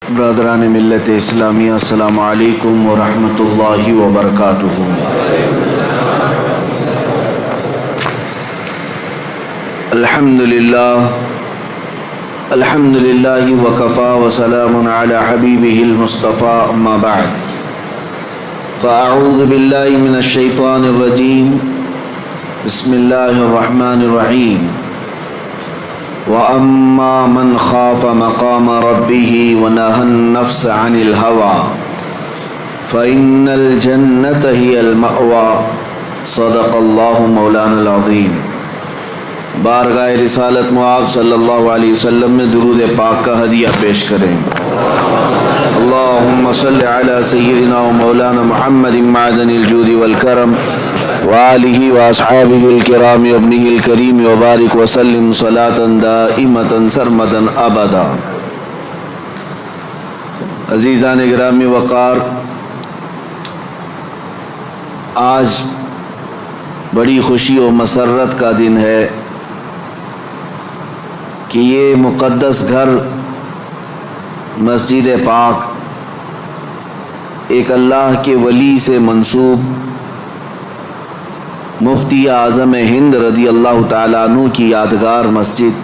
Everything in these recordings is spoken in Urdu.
برادران ملت اسلامیہ، السلام علیکم ورحمۃ اللہ وبرکاتہ۔ الحمد للہ وکفا وسلام علی حبیبہ المصطفیٰ، اما بعد فاعوذ باللہ من الشیطان الرجیم، بسم اللہ الرحمن الرحیم۔ وَأَمَّا مَنْ خَافَ مَقَامَ رَبِّهِ وَنَهَى النَّفْسَ عَنِ الْهَوَى فَإِنَّ الْجَنَّةَ هِيَ الْمَأْوَى۔ صدق اللہ مولانا العظیم۔ بارگاہ رسالت معاب صلی اللہ علیہ وسلم میں درود پاک کا ہدیہ پیش کریں۔ اللہم صلی علی سیدنا و مولانا محمد معدن الجود والکرم وآلہ واصحابہ الکرام وابنہ الکریم وبارک وسلم صلاۃ دائمۃ سرمدا ابدا۔ عزیزان گرامی وقار، آج بڑی خوشی و مسرت کا دن ہے کہ یہ مقدس گھر مسجد پاک ایک اللہ کے ولی سے منسوب مفتی اعظم ہند رضی اللہ تعالیٰ عنہ کی یادگار مسجد،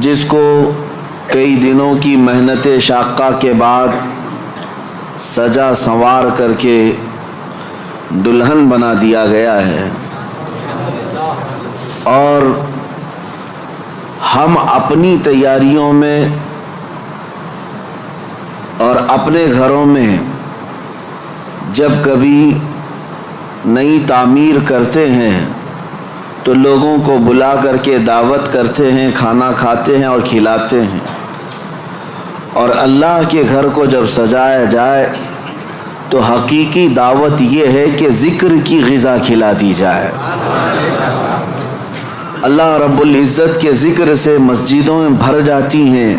جس کو کئی دنوں کی محنت شاقہ کے بعد سجا سنوار کر کے دلہن بنا دیا گیا ہے، اور ہم اپنی تیاریوں میں اور اپنے گھروں میں جب کبھی نئی تعمیر کرتے ہیں تو لوگوں کو بلا کر کے دعوت کرتے ہیں، کھانا کھاتے ہیں اور کھلاتے ہیں، اور اللہ کے گھر کو جب سجایا جائے تو حقیقی دعوت یہ ہے کہ ذکر کی غذا کھلا دی جائے۔ اللہ رب العزت کے ذکر سے مسجدوں میں بھر جاتی ہیں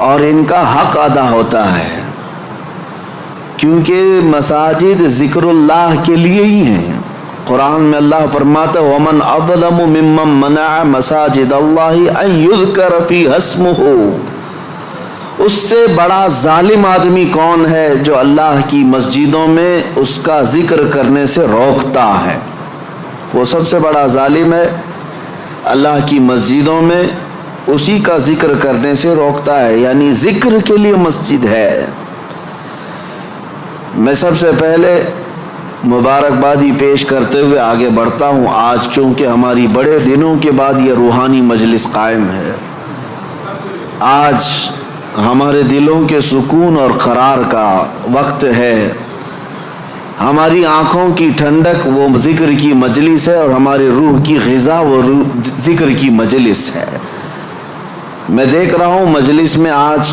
اور ان کا حق ادا ہوتا ہے، کیونکہ مساجد ذکر اللہ کے لیے ہی ہیں۔ قرآن میں اللہ فرماتا ہے وَمَنْ أَظْلَمُ مِمَّنْ مَنَعَ مَسَاجِدَ اللَّهِ أَنْ يُذْكَرَ فِيهَا اسْمُهُ۔ اس سے بڑا ظالم آدمی کون ہے جو اللہ کی مسجدوں میں اس کا ذکر کرنے سے روکتا ہے؟ وہ سب سے بڑا ظالم ہے، اللہ کی مسجدوں میں اسی کا ذکر کرنے سے روکتا ہے، یعنی ذکر کے لیے مسجد ہے۔ میں سب سے پہلے مبارکبادی پیش کرتے ہوئے آگے بڑھتا ہوں، آج چونکہ ہماری بڑے دنوں کے بعد یہ روحانی مجلس قائم ہے، آج ہمارے دلوں کے سکون اور قرار کا وقت ہے، ہماری آنکھوں کی ٹھنڈک وہ ذکر کی مجلس ہے، اور ہماری روح کی غذا وہ ذکر کی مجلس ہے۔ میں دیکھ رہا ہوں مجلس میں آج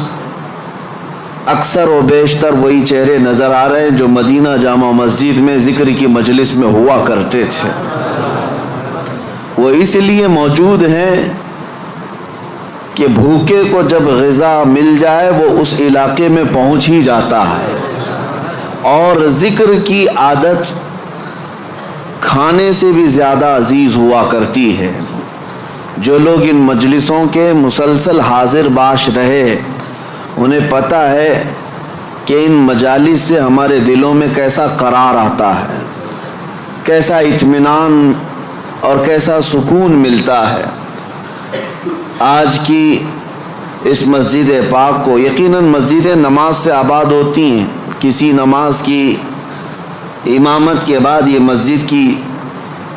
اکثر و بیشتر وہی چہرے نظر آ رہے ہیں جو مدینہ جامع مسجد میں ذکر کی مجلس میں ہوا کرتے تھے۔ وہ اس لیے موجود ہیں کہ بھوکے کو جب غذا مل جائے وہ اس علاقے میں پہنچ ہی جاتا ہے، اور ذکر کی عادت کھانے سے بھی زیادہ عزیز ہوا کرتی ہے۔ جو لوگ ان مجلسوں کے مسلسل حاضر باش رہے انہیں پتہ ہے کہ ان مجالس سے ہمارے دلوں میں کیسا قرار آتا ہے، کیسا اطمینان اور کیسا سکون ملتا ہے۔ آج کی اس مسجد پاک کو یقیناً مسجدیں نماز سے آباد ہوتی ہیں، کسی نماز کی امامت کے بعد یہ مسجد کی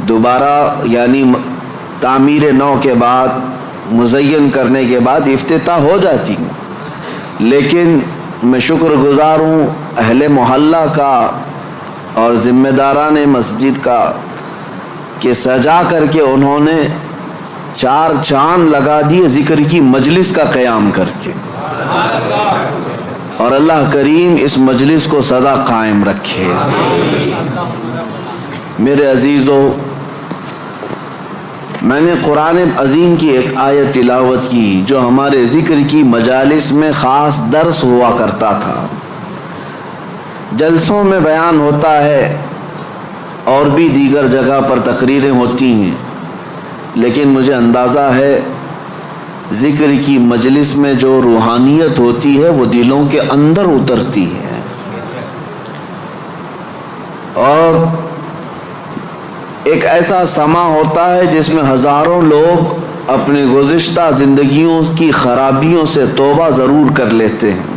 دوبارہ یعنی تعمیر نو کے بعد مزین کرنے کے بعد افتتاح ہو جاتی، لیکن میں شکر گزار ہوں اہل محلہ کا اور ذمہ داران مسجد کا کہ سجا کر کے انہوں نے 4 چاند لگا دیے ذکر کی مجلس کا قیام کر کے، اور اللہ کریم اس مجلس کو سدا قائم رکھے۔ میرے عزیزو، میں نے قرآن عظیم کی ایک آیت تلاوت کی جو ہمارے ذکر کی مجالس میں خاص درس ہوا کرتا تھا، جلسوں میں بیان ہوتا ہے اور بھی دیگر جگہ پر تقریریں ہوتی ہیں، لیکن مجھے اندازہ ہے ذکر کی مجلس میں جو روحانیت ہوتی ہے وہ دلوں کے اندر اترتی ہے، اور ایک ایسا سما ہوتا ہے جس میں ہزاروں لوگ اپنی گزشتہ زندگیوں کی خرابیوں سے توبہ ضرور کر لیتے ہیں۔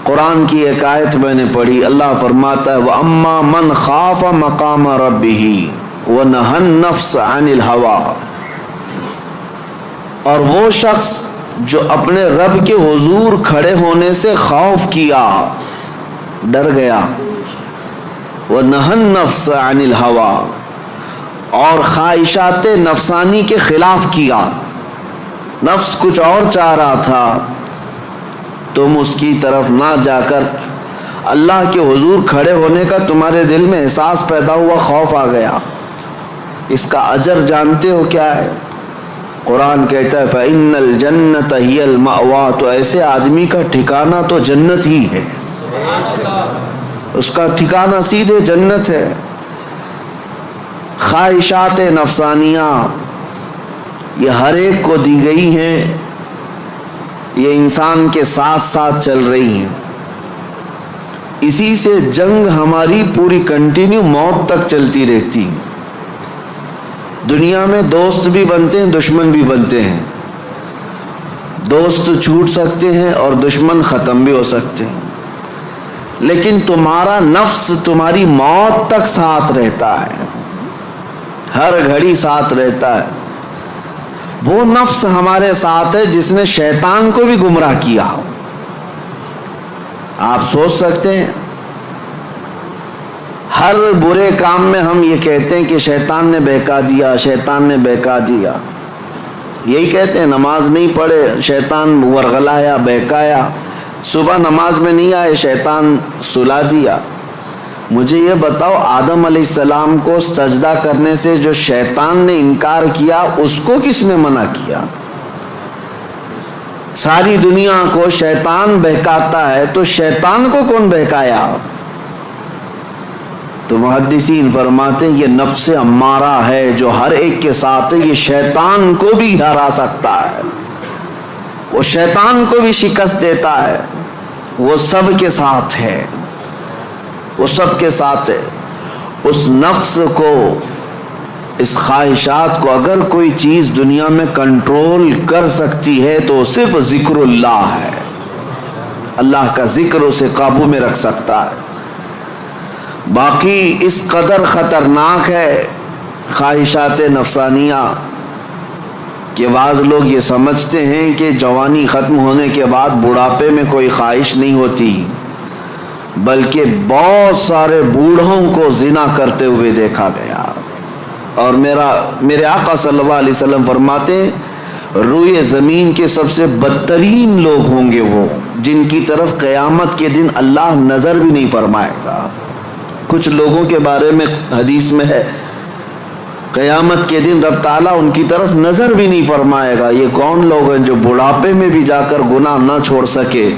قرآن کی ایک آیت میں نے پڑھی، اللہ فرماتا ہے وَأَمَّا مَنْ خَافَ مَقَامَ رَبِّهِ وَنَهَى النَّفْسَ عَنِ الْهَوَىٰ، اور وہ شخص جو اپنے رب کے حضور کھڑے ہونے سے خوف کیا، ڈر گیا، وَنَهَى النَّفْسَ عَنِ الْهَوَىٰ، اور خواہشات نفسانی کے خلاف کیا، نفس کچھ اور چاہ رہا تھا، تم اس کی طرف نہ جا کر اللہ کے حضور کھڑے ہونے کا تمہارے دل میں احساس پیدا ہوا، خوف آ گیا، اس کا اجر جانتے ہو کیا ہے؟ قرآن کہتا ہے فَإِنَّ الْجَنَّةَ هِيَ الْمَأْوَىٰ، تو ایسے آدمی کا ٹھکانہ تو جنت ہی ہے، اس کا ٹھکانہ سیدھے جنت ہے۔ خواہشات نفسانیہ یہ ہر ایک کو دی گئی ہیں، یہ انسان کے ساتھ ساتھ چل رہی ہیں، اسی سے جنگ ہماری پوری کنٹینیو موت تک چلتی رہتی۔ دنیا میں دوست بھی بنتے ہیں، دشمن بھی بنتے ہیں، دوست چھوٹ سکتے ہیں اور دشمن ختم بھی ہو سکتے ہیں، لیکن تمہارا نفس تمہاری موت تک ساتھ رہتا ہے، ہر گھڑی ساتھ رہتا ہے۔ وہ نفس ہمارے ساتھ ہے جس نے شیطان کو بھی گمراہ کیا۔ آپ سوچ سکتے ہیں ہر برے کام میں ہم یہ کہتے ہیں کہ شیطان نے بہکا دیا، شیطان نے بہکا دیا، یہی کہتے ہیں، نماز نہیں پڑھے شیطان ورغلایا، بہکایا، صبح نماز میں نہیں آئے شیطان سلا دیا۔ مجھے یہ بتاؤ آدم علیہ السلام کو سجدہ کرنے سے جو شیطان نے انکار کیا اس کو کس نے منع کیا؟ ساری دنیا کو شیطان بہکاتا ہے تو شیطان کو کون بہکایا؟ تو محدثین فرماتے ہیں یہ نفس امارہ ہے جو ہر ایک کے ساتھ ہے، یہ شیطان کو بھی ہرا سکتا ہے، وہ شیطان کو بھی شکست دیتا ہے، وہ سب کے ساتھ ہے، وہ سب کے ساتھ ہے۔ اس نفس کو، اس خواہشات کو اگر کوئی چیز دنیا میں کنٹرول کر سکتی ہے تو صرف ذکر اللہ ہے، اللہ کا ذکر اسے قابو میں رکھ سکتا ہے۔ باقی اس قدر خطرناک ہے خواہشات نفسانیہ کہ بعض لوگ یہ سمجھتے ہیں کہ جوانی ختم ہونے کے بعد بڑھاپے میں کوئی خواہش نہیں ہوتی، بلکہ بہت سارے بوڑھوں کو زنا کرتے ہوئے دیکھا گیا، اور میرے آقا صلی اللہ علیہ وسلم فرماتے ہیں روئے زمین کے سب سے بدترین لوگ ہوں گے وہ جن کی طرف قیامت کے دن اللہ نظر بھی نہیں فرمائے گا۔ کچھ لوگوں کے بارے میں حدیث میں ہے قیامت کے دن رب تعالیٰ ان کی طرف نظر بھی نہیں فرمائے گا۔ یہ کون لوگ ہیں جو بڑھاپے میں بھی جا کر گناہ نہ چھوڑ سکے؟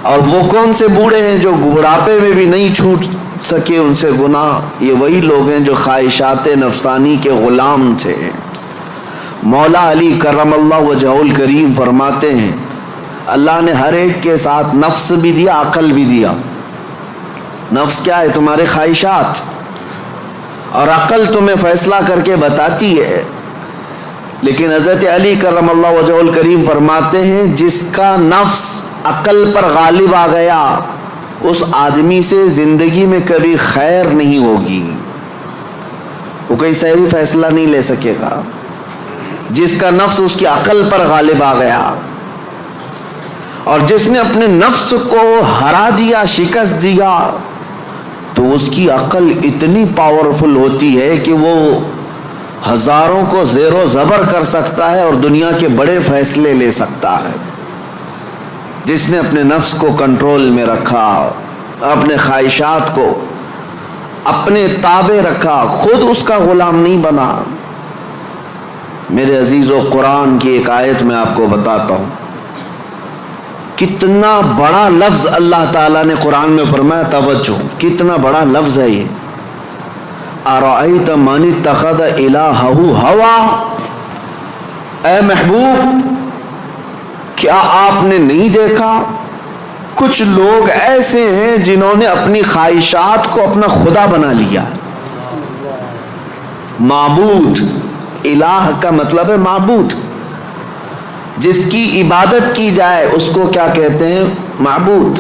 اور وہ کون سے بوڑھے ہیں جو بڑھاپے میں بھی نہیں چھوٹ سکے ان سے گناہ؟ یہ وہی لوگ ہیں جو خواہشات نفسانی کے غلام تھے۔ مولا علی کرم اللہ وجہہ الکریم فرماتے ہیں اللہ نے ہر ایک کے ساتھ نفس بھی دیا، عقل بھی دیا۔ نفس کیا ہے؟ تمہارے خواہشات، اور عقل تمہیں فیصلہ کر کے بتاتی ہے۔ لیکن حضرت علی کرم اللہ وجہہ الکریم فرماتے ہیں جس کا نفس عقل پر غالب آ گیا اس آدمی سے زندگی میں کبھی خیر نہیں ہوگی، وہ کوئی صحیح فیصلہ نہیں لے سکے گا۔ جس کا نفس اس کی عقل پر غالب آ گیا، اور جس نے اپنے نفس کو ہرا دیا، شکست دیا، تو اس کی عقل اتنی پاورفل ہوتی ہے کہ وہ ہزاروں کو زیر و زبر کر سکتا ہے اور دنیا کے بڑے فیصلے لے سکتا ہے۔ جس نے اپنے نفس کو کنٹرول میں رکھا، اپنے خواہشات کو اپنے تابع رکھا، خود اس کا غلام نہیں بنا۔ میرے عزیزو، قرآن کی ایک آیت میں آپ کو بتاتا ہوں، کتنا بڑا لفظ اللہ تعالیٰ نے قرآن میں فرمایا، توجہ، کتنا بڑا لفظ ہے یہ۔ اَرَأَيْتَ مَنِ اتَّخَذَ إِلَٰهَهُ هَوَىٰ، اے محبوب کیا آپ نے نہیں دیکھا کچھ لوگ ایسے ہیں جنہوں نے اپنی خواہشات کو اپنا خدا بنا لیا. معبود، الہ کا مطلب ہے معبود، جس کی عبادت کی جائے اس کو کیا کہتے ہیں؟ معبود.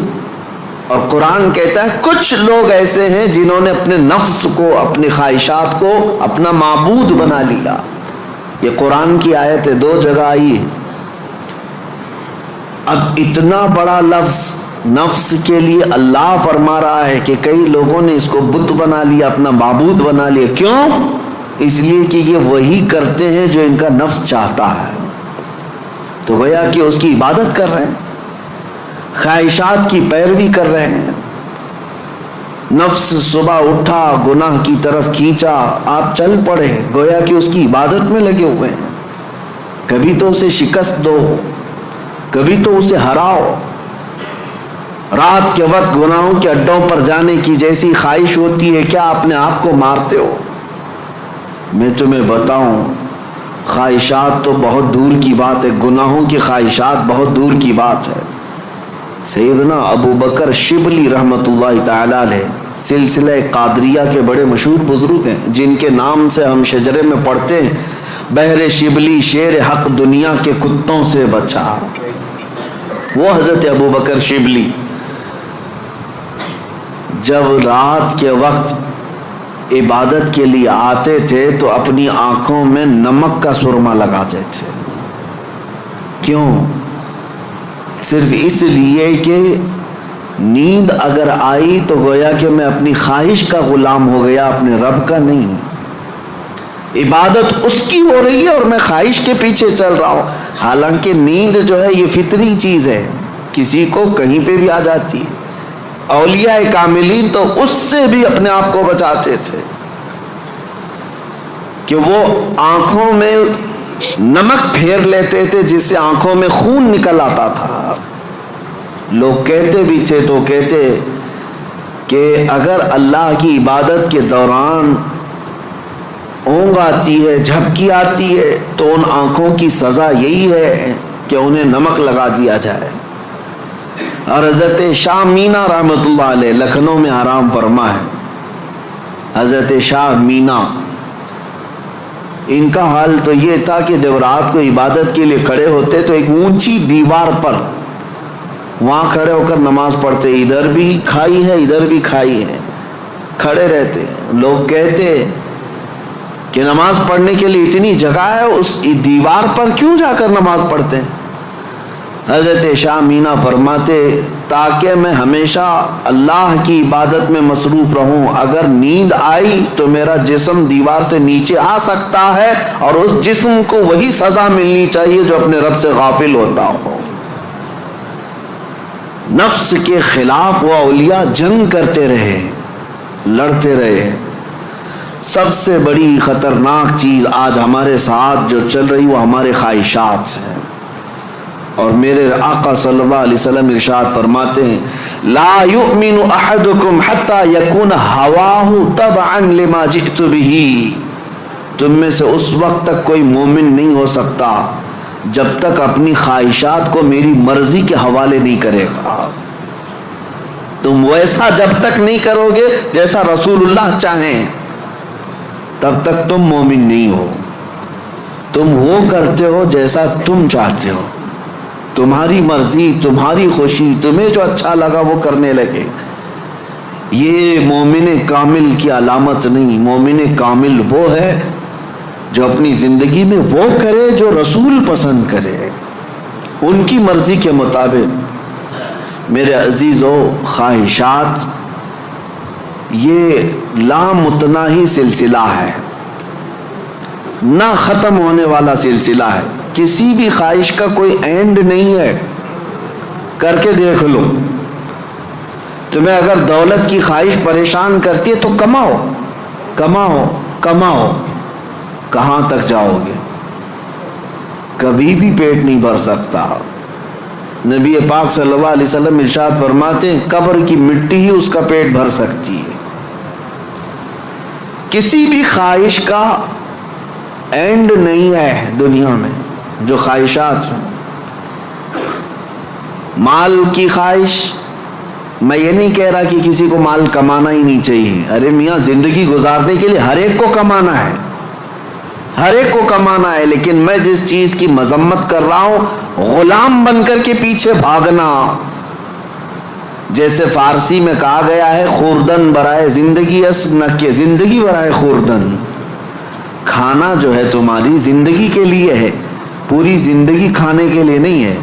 اور قرآن کہتا ہے کچھ لوگ ایسے ہیں جنہوں نے اپنے نفس کو، اپنی خواہشات کو اپنا معبود بنا لیا. یہ قرآن کی آیت ہے، 2 جگہ آئی ہے. اب اتنا بڑا لفظ نفس کے لیے اللہ فرما رہا ہے کہ کئی لوگوں نے اس کو بت بنا لیا، اپنا معبود بنا لیا. کیوں؟ اس لیے کہ یہ وہی کرتے ہیں جو ان کا نفس چاہتا ہے. تو گویا کہ اس کی عبادت کر رہے ہیں، خواہشات کی پیروی کر رہے ہیں. نفس صبح اٹھا گناہ کی طرف کھینچا، آپ چل پڑے، گویا کہ اس کی عبادت میں لگے ہوئے ہیں. کبھی تو اسے شکست دو، کبھی تو اسے ہراؤ. رات کے وقت گناہوں کے اڈوں پر جانے کی جیسی خواہش ہوتی ہے، کیا اپنے آپ کو مارتے ہو؟ میں تمہیں بتاؤں خواہشات تو بہت دور کی بات ہے، گناہوں کی خواہشات بہت دور کی بات ہے. سیدنا ابو بکر شبلی رحمۃ اللہ تعالی علیہ سلسلہ قادریہ کے بڑے مشہور بزرگ ہیں، جن کے نام سے ہم شجرے میں پڑھتے ہیں بہر شبلی شیر حق دنیا کے کتوں سے بچا. وہ حضرت ابو بکر شبلی جب رات کے وقت عبادت کے لیے آتے تھے تو اپنی آنکھوں میں نمک کا سرما لگاتے تھے. کیوں؟ صرف اس لیے کہ نیند اگر آئی تو گویا کہ میں اپنی خواہش کا غلام ہو گیا، اپنے رب کا نہیں. عبادت اس کی ہو رہی ہے اور میں خواہش کے پیچھے چل رہا ہوں. حالانکہ نیند جو ہے یہ فطری چیز ہے، کسی کو کہیں پہ بھی آ جاتی ہے. اولیاء کاملین تو اس سے بھی اپنے آپ کو بچاتے تھے کہ وہ آنکھوں میں نمک پھیر لیتے تھے جس سے آنکھوں میں خون نکل آتا تھا. لوگ کہتے بھی تھے تو کہتے کہ اگر اللہ کی عبادت کے دوران اونگ آتی ہے، جھپکی آتی ہے، تو ان آنکھوں کی سزا یہی ہے کہ انہیں نمک لگا دیا جائے. اور حضرت شاہ مینا رحمۃ اللہ علیہ لکھنؤ میں حرام فرما ہے. حضرت شاہ مینا، ان کا حال تو یہ تھا کہ جب رات کو عبادت کے لیے کھڑے ہوتے تو ایک اونچی دیوار پر وہاں کھڑے ہو کر نماز پڑھتے. ادھر بھی کھائی ہے، ادھر بھی کھائی ہے، کھڑے رہتے. لوگ کہتے کہ نماز پڑھنے کے لیے اتنی جگہ ہے، اس دیوار پر کیوں جا کر نماز پڑھتے ہیں؟ حضرت شاہ مینا فرماتے تاکہ میں ہمیشہ اللہ کی عبادت میں مصروف رہوں. اگر نیند آئی تو میرا جسم دیوار سے نیچے آ سکتا ہے اور اس جسم کو وہی سزا ملنی چاہیے جو اپنے رب سے غافل ہوتا ہو. نفس کے خلاف وہ اولیاء جنگ کرتے رہے، لڑتے رہے. سب سے بڑی خطرناک چیز آج ہمارے ساتھ جو چل رہی وہ ہمارے خواہشات ہیں. اور میرے آقا صلی اللہ علیہ وسلم ارشاد فرماتے ہیں لا یؤمن احدکم حتی یکون ہواہ تبعا لما جئت بہ. تم میں سے اس وقت تک کوئی مومن نہیں ہو سکتا جب تک اپنی خواہشات کو میری مرضی کے حوالے نہیں کرے گا. تم ویسا جب تک نہیں کرو گے جیسا رسول اللہ چاہیں تب تک تم مومن نہیں ہو. تم وہ کرتے ہو جیسا تم چاہتے ہو، تمہاری مرضی، تمہاری خوشی، تمہیں جو اچھا لگا وہ کرنے لگے. یہ مومن کامل کی علامت نہیں. مومن کامل وہ ہے جو اپنی زندگی میں وہ کرے جو رسول پسند کرے، ان کی مرضی کے مطابق. میرے عزیزو، خواہشات یہ لامتناہی سلسلہ ہے، نہ ختم ہونے والا سلسلہ ہے. کسی بھی خواہش کا کوئی اینڈ نہیں ہے. کر کے دیکھ لو، تمہیں اگر دولت کی خواہش پریشان کرتی ہے تو کماؤ کماؤ کماؤ. کہاں تک جاؤ گے؟ کبھی بھی پیٹ نہیں بھر سکتا. نبی پاک صلی اللہ علیہ وسلم ارشاد فرماتے ہیں قبر کی مٹی ہی اس کا پیٹ بھر سکتی ہے. کسی بھی خواہش کا اینڈ نہیں ہے دنیا میں. جو خواہشات ہیں. مال کی خواہش، میں یہ نہیں کہہ رہا کہ کسی کو مال کمانا ہی نہیں چاہیے. ارے میاں زندگی گزارنے کے لیے ہر ایک کو کمانا ہے، ہر ایک کو کمانا ہے. لیکن میں جس چیز کی مذمت کر رہا ہوں، غلام بن کر کے پیچھے بھاگنا. جیسے فارسی میں کہا گیا ہے، خوردن برائے زندگی اس نہ کہ زندگی برائے خوردن. کھانا جو ہے تمہاری زندگی کے لیے ہے، پوری زندگی کھانے کے لیے نہیں ہے.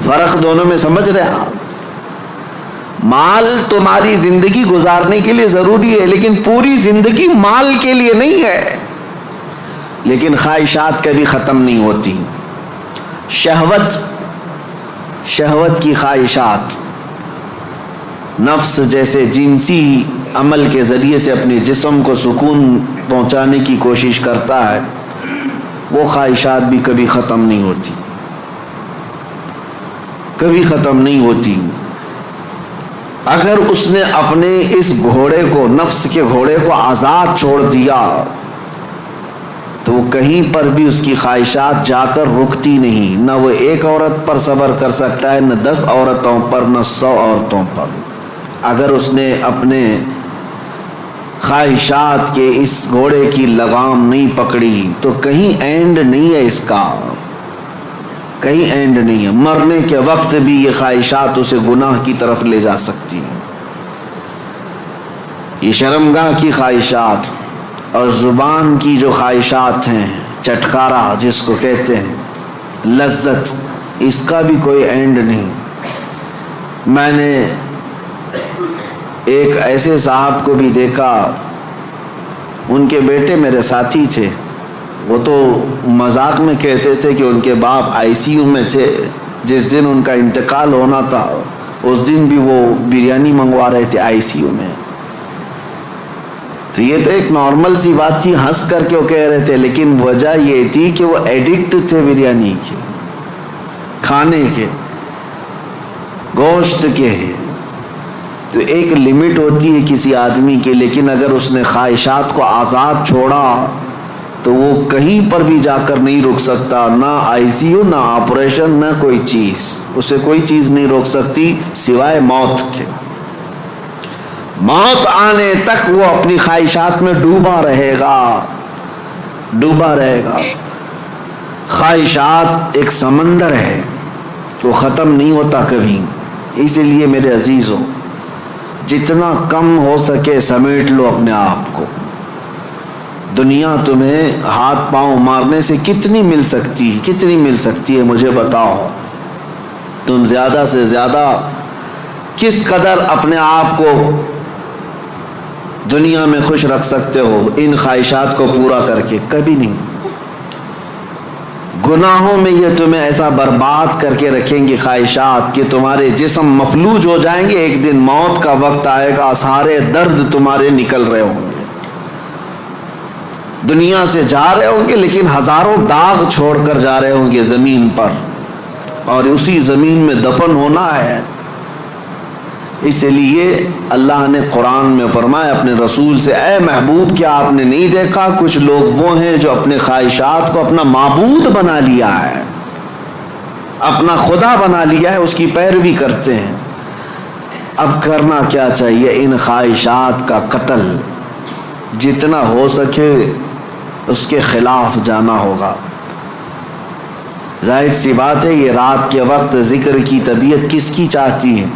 فرق دونوں میں سمجھ رہے آپ؟ مال تمہاری زندگی گزارنے کے لیے ضروری ہے، لیکن پوری زندگی مال کے لیے نہیں ہے. لیکن خواہشات کبھی ختم نہیں ہوتی. شہوت کی خواہشات، نفس جیسے جنسی عمل کے ذریعے سے اپنے جسم کو سکون پہنچانے کی کوشش کرتا ہے، وہ خواہشات بھی کبھی ختم نہیں ہوتی، کبھی ختم نہیں ہوتی. اگر اس نے اپنے اس گھوڑے کو، نفس کے گھوڑے کو آزاد چھوڑ دیا تو وہ کہیں پر بھی اس کی خواہشات جا کر رکتی نہیں. نہ وہ ایک عورت پر صبر کر سکتا ہے، نہ 10 عورتوں پر، نہ 100 عورتوں پر. اگر اس نے اپنے خواہشات کے اس گھوڑے کی لگام نہیں پکڑی تو کہیں اینڈ نہیں ہے اس کا، کہیں اینڈ نہیں ہے. مرنے کے وقت بھی یہ خواہشات اسے گناہ کی طرف لے جا سکتی ہیں. یہ شرمگاہ کی خواہشات اور زبان کی جو خواہشات ہیں، چٹکارا جس کو کہتے ہیں، لذت، اس کا بھی کوئی اینڈ نہیں. میں نے ایک ایسے صاحب کو بھی دیکھا، ان کے بیٹے میرے ساتھی تھے. وہ تو مذاق میں کہتے تھے کہ ان کے باپ ICU میں تھے. جس دن ان کا انتقال ہونا تھا اس دن بھی وہ بریانی منگوا رہے تھے ICU میں. تو یہ تو ایک نارمل سی بات تھی، ہنس کر کے وہ کہہ رہے تھے، لیکن وجہ یہ تھی کہ وہ ایڈکٹ تھے بریانی کے، کھانے کے، گوشت کے. تو ایک لمٹ ہوتی ہے کسی آدمی کی، لیکن اگر اس نے خواہشات کو آزاد چھوڑا تو وہ کہیں پر بھی جا کر نہیں رک سکتا. نہ ICU، نہ آپریشن، نہ کوئی چیز، اسے کوئی چیز نہیں روک سکتی سوائے موت کے. موت آنے تک وہ اپنی خواہشات میں ڈوبا رہے گا، ڈوبا رہے گا. خواہشات ایک سمندر ہے، وہ ختم نہیں ہوتا کبھی. اسی لیے میرے عزیزوں، جتنا کم ہو سکے سمیٹ لو اپنے آپ کو. دنیا تمہیں ہاتھ پاؤں مارنے سے کتنی مل سکتی ہے مجھے بتاؤ. تم زیادہ سے زیادہ کس قدر اپنے آپ کو دنیا میں خوش رکھ سکتے ہو ان خواہشات کو پورا کر کے؟ کبھی نہیں. گناہوں میں یہ تمہیں ایسا برباد کر کے رکھیں گے خواہشات کہ تمہارے جسم مفلوج ہو جائیں گے. ایک دن موت کا وقت آئے گا، سارے درد تمہارے نکل رہے ہوں گے، دنیا سے جا رہے ہوں گے، لیکن ہزاروں داغ چھوڑ کر جا رہے ہوں گے زمین پر، اور اسی زمین میں دفن ہونا ہے. اس لیے اللہ نے قرآن میں فرمایا اپنے رسول سے، اے محبوب کیا آپ نے نہیں دیکھا کچھ لوگ وہ ہیں جو اپنے خواہشات کو اپنا معبود بنا لیا ہے، اپنا خدا بنا لیا ہے، اس کی پیروی کرتے ہیں. اب کرنا کیا چاہیے؟ ان خواہشات کا قتل جتنا ہو سکے اس کے خلاف جانا ہوگا. ظاہر سی بات ہے، یہ رات کے وقت ذکر کی طبیعت کس کی چاہتی ہے؟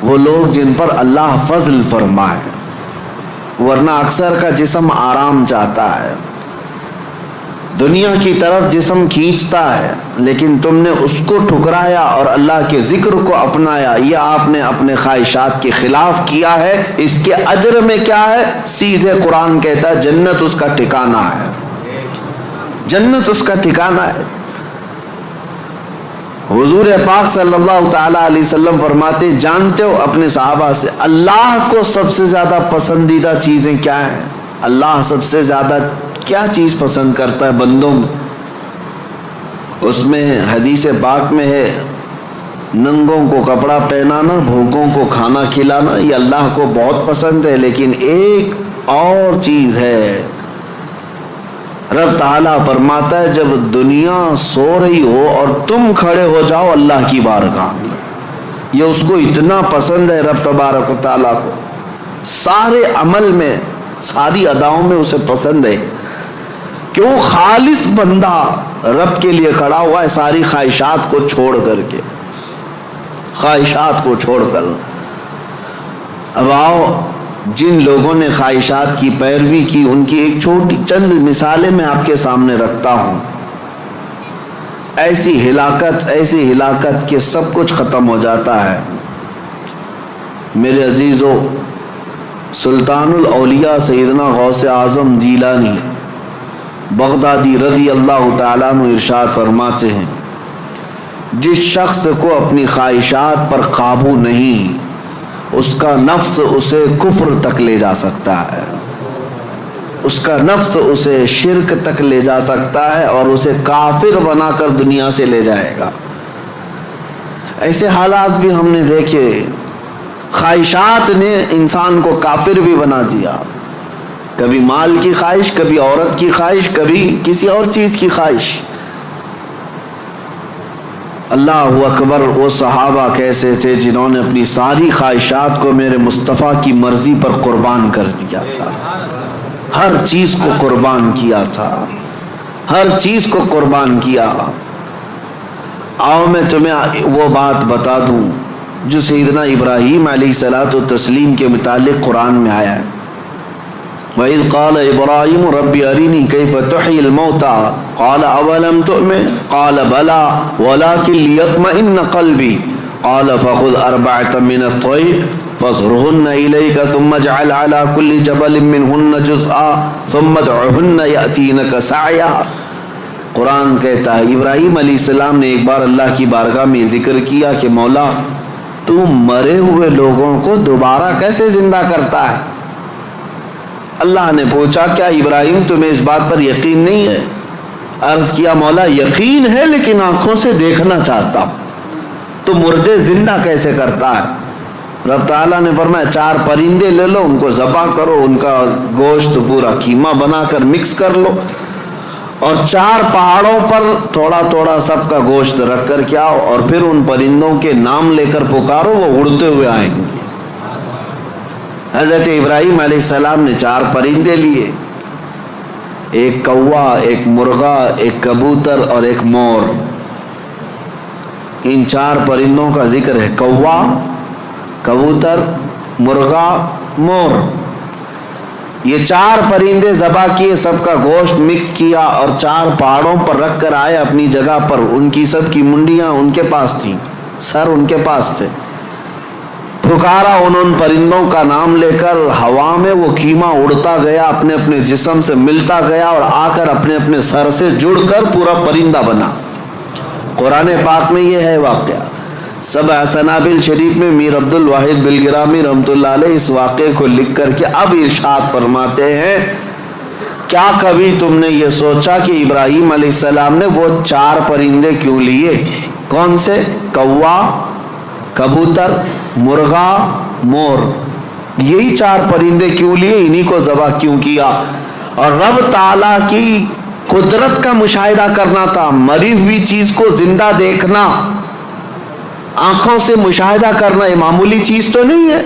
وہ لوگ جن پر اللہ فضل فرمائے، ورنہ اکثر کا جسم آرام چاہتا ہے، دنیا کی طرف جسم کھینچتا ہے. لیکن تم نے اس کو ٹھکرایا اور اللہ کے ذکر کو اپنایا. یہ آپ نے اپنے خواہشات کے خلاف کیا ہے. اس کے اجر میں کیا ہے؟ سیدھے قرآن کہتا ہے جنت اس کا ٹھکانہ ہے، جنت اس کا ٹھکانہ ہے. حضور پاک صلی اللہ تعالی علیہ وسلم فرماتے، جانتے ہو اپنے صحابہ سے اللہ کو سب سے زیادہ پسندیدہ چیزیں کیا ہیں؟ اللہ سب سے زیادہ کیا چیز پسند کرتا ہے بندوں میں؟ اس میں حدیث پاک میں ہے، ننگوں کو کپڑا پہنانا، بھوکوں کو کھانا کھلانا، یہ اللہ کو بہت پسند ہے. لیکن ایک اور چیز ہے، رب تعالیٰ فرماتا ہے جب دنیا سو رہی ہو اور تم کھڑے ہو جاؤ اللہ کی بارگاہ میں، یہ اس کو اتنا پسند ہے رب تبارک و تعالیٰ کو، سارے عمل میں ساری اداؤں میں اسے پسند ہے کہ وہ خالص بندہ رب کے لیے کھڑا ہوا ہے، ساری خواہشات کو چھوڑ کر کے، خواہشات کو چھوڑ کر۔ اب آؤ، جن لوگوں نے خواہشات کی پیروی کی ان کی ایک چھوٹی چند مثالیں میں آپ کے سامنے رکھتا ہوں۔ ایسی ہلاکت کہ سب کچھ ختم ہو جاتا ہے۔ میرے عزیزو، سلطان الاولیاء سیدنا غوث اعظم جیلانی بغدادی رضی اللہ تعالیٰ عنہ ارشاد فرماتے ہیں، جس شخص کو اپنی خواہشات پر قابو نہیں، اس کا نفس اسے کفر تک لے جا سکتا ہے، اس کا نفس اسے شرک تک لے جا سکتا ہے اور اسے کافر بنا کر دنیا سے لے جائے گا۔ ایسے حالات بھی ہم نے دیکھے، خواہشات نے انسان کو کافر بھی بنا دیا، کبھی مال کی خواہش، کبھی عورت کی خواہش، کبھی کسی اور چیز کی خواہش۔ اللہ اکبر، وہ صحابہ کیسے تھے جنہوں نے اپنی ساری خواہشات کو میرے مصطفیٰ کی مرضی پر قربان کر دیا تھا، ہر چیز کو قربان کیا تھا، ہر چیز کو قربان کیا۔ آؤ میں تمہیں وہ بات بتا دوں جو سیدنا ابراہیم علیہ الصلوۃ والتسلیم کے متعلق قرآن میں آیا ہے۔ وَإِذْ قَالَ إِبْرَاهِيمُ رَبِّ أَرِنِي كَيْفَ تُحْيِي الْمَوْتَى قَالَ أَوَلَمْ تُؤْمِنْ قَالَ بَلَى وَلَكِنْ لِيَطْمَئِنَّ قَلْبِي قَالَ فَخُذْ أَرْبَعَةً مِنَ الطَّيْرِ فَاصْرُهُنَّ إِلَيْكَ ثُمَّ اجْعَلْ عَلَى كُلِّ جَبَلٍ مِّنْهُنَّ جُزْءًا ثُمَّ ادْعُهُنَّ يَأْتِينَكَ سَعْيًا۔ قرآن کہتا ہے ابراہیم علیہ السلام نے ایک بار اللہ کی بارگاہ میں ذکر کیا کہ مولا تو مرے ہوئے لوگوں کو دوبارہ کیسے زندہ کرتا ہے؟ اللہ نے پوچھا کیا ابراہیم تمہیں اس بات پر یقین نہیں ہے؟ عرض کیا مولا یقین ہے لیکن آنکھوں سے دیکھنا چاہتا ہوں، تو مردے زندہ کیسے کرتا ہے؟ رب تعالیٰ نے فرمایا 4 پرندے لے لو، ان کو ذبح کرو، ان کا گوشت پورا قیمہ بنا کر مکس کر لو، اور 4 پہاڑوں پر تھوڑا تھوڑا سب کا گوشت رکھ کر کے آؤ، اور پھر ان پرندوں کے نام لے کر پکارو، وہ اڑتے ہوئے آئیں گے۔ حضرت ابراہیم علیہ السلام نے 4 پرندے لیے، ایک کوا، ایک مرغا، ایک کبوتر اور ایک مور۔ ان 4 پرندوں کا ذکر ہے، کوا، کبوتر، مرغا، مور۔ یہ 4 پرندے ذبح کیے، سب کا گوشت مکس کیا اور 4 پہاڑوں پر رکھ کر آئے اپنی جگہ پر۔ ان کی سب کی منڈیاں ان کے پاس تھیں، سر ان کے پاس تھے۔ پکارا انہوں پرندوں کا نام لے کر، ہوا میں وہ خیمہ اڑتا گیا، اپنے اپنے جسم سے ملتا گیا اور آ کر اپنے اپنے سر سے جڑ کر پورا پرندہ بنا۔ قرآن پاک میں یہ ہے واقعہ۔ سبع سنابل شریف میں میر عبد الواحد بلگرامی رحمۃ اللہ علیہ اس واقعے کو لکھ کر کے اب ارشاد فرماتے ہیں، کیا کبھی تم نے یہ سوچا کہ ابراہیم علیہ السلام نے وہ 4 پرندے کیوں لیے؟ کون سے؟ کوا، کبوتر، مرغا، مور۔ یہی 4 پرندے کیوں لیے؟ انہی کو ذبح کیوں کیا؟ اور رب تعالیٰ کی قدرت کا مشاہدہ کرنا تھا، مری ہوئی چیز کو زندہ دیکھنا، آنکھوں سے مشاہدہ کرنا، یہ معمولی چیز تو نہیں ہے۔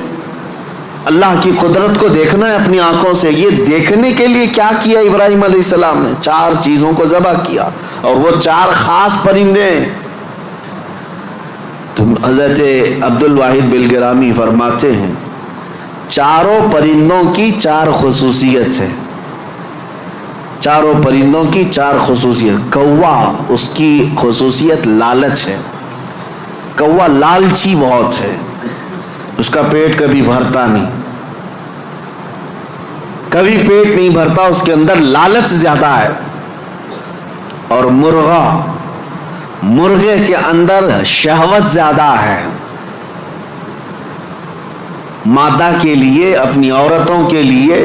اللہ کی قدرت کو دیکھنا ہے اپنی آنکھوں سے۔ یہ دیکھنے کے لیے کیا کیا ابراہیم علیہ السلام نے؟ 4 چیزوں کو ذبح کیا، اور وہ 4 خاص پرندے ہیں۔ تو حضرت عبد الواحد بلگرامی فرماتے ہیں 4 پرندوں کی 4 خصوصیت ہے، 4 پرندوں کی 4 خصوصیت۔ کوا، اس کی خصوصیت لالچ ہے، کوا لالچی بہت ہے، اس کا پیٹ کبھی بھرتا نہیں، کبھی پیٹ نہیں بھرتا، اس کے اندر لالچ زیادہ ہے۔ اور مرغا، مرغے کے اندر شہوت زیادہ ہے، مادہ کے لیے، اپنی عورتوں کے لیے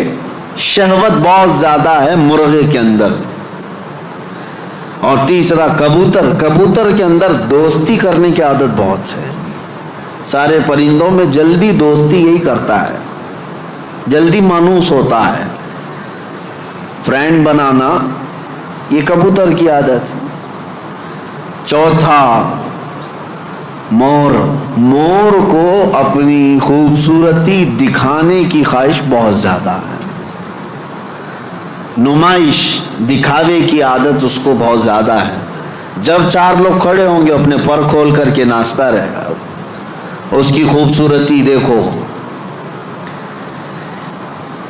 شہوت بہت زیادہ ہے مرغے کے اندر۔ اور تیسرا کبوتر، کبوتر کے اندر دوستی کرنے کی عادت بہت ہے۔ سارے پرندوں میں جلدی دوستی یہی کرتا ہے، جلدی مانوس ہوتا ہے، فرینڈ بنانا یہ کبوتر کی عادت ہے۔ چوتھا مور کو اپنی خوبصورتی دکھانے کی خواہش بہت زیادہ ہے، نمائش دکھاوے کی عادت اس کو بہت زیادہ ہے۔ جب چار لوگ کھڑے ہوں گے اپنے پر کھول کر کے ناچتا رہے گا، اس کی خوبصورتی دیکھو۔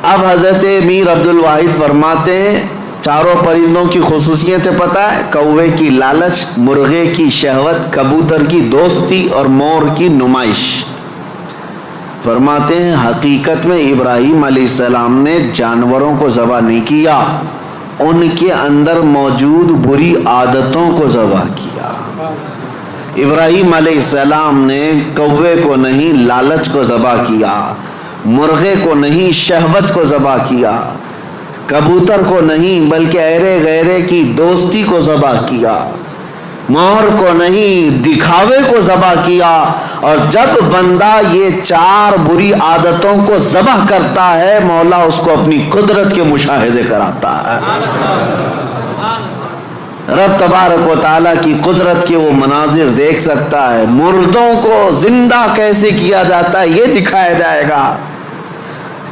اب حضرت میر عبد الواحد فرماتے ہیں چاروں پرندوں کی خصوصیتیں پتہ ہے؟ کوے کی لالچ، مرغے کی شہوت، کبوتر کی دوستی اور مور کی نمائش۔ فرماتے ہیں حقیقت میں ابراہیم علیہ السلام نے جانوروں کو ذبح نہیں کیا، ان کے اندر موجود بری عادتوں کو ذبح کیا۔ ابراہیم علیہ السلام نے کوے کو نہیں لالچ کو ذبح کیا، مرغے کو نہیں شہوت کو ذبح کیا، کبوتر کو نہیں بلکہ ایرے غیرے کی دوستی کو ذبح کیا، مور کو نہیں دکھاوے کو ذبح کیا۔ اور جب بندہ یہ چار بری عادتوں کو ذبح کرتا ہے مولا اس کو اپنی قدرت کے مشاہدے کراتا ہے۔ رب تبارک و تعالیٰ کی قدرت کے وہ مناظر دیکھ سکتا ہے، مردوں کو زندہ کیسے کیا جاتا ہے یہ دکھایا جائے گا۔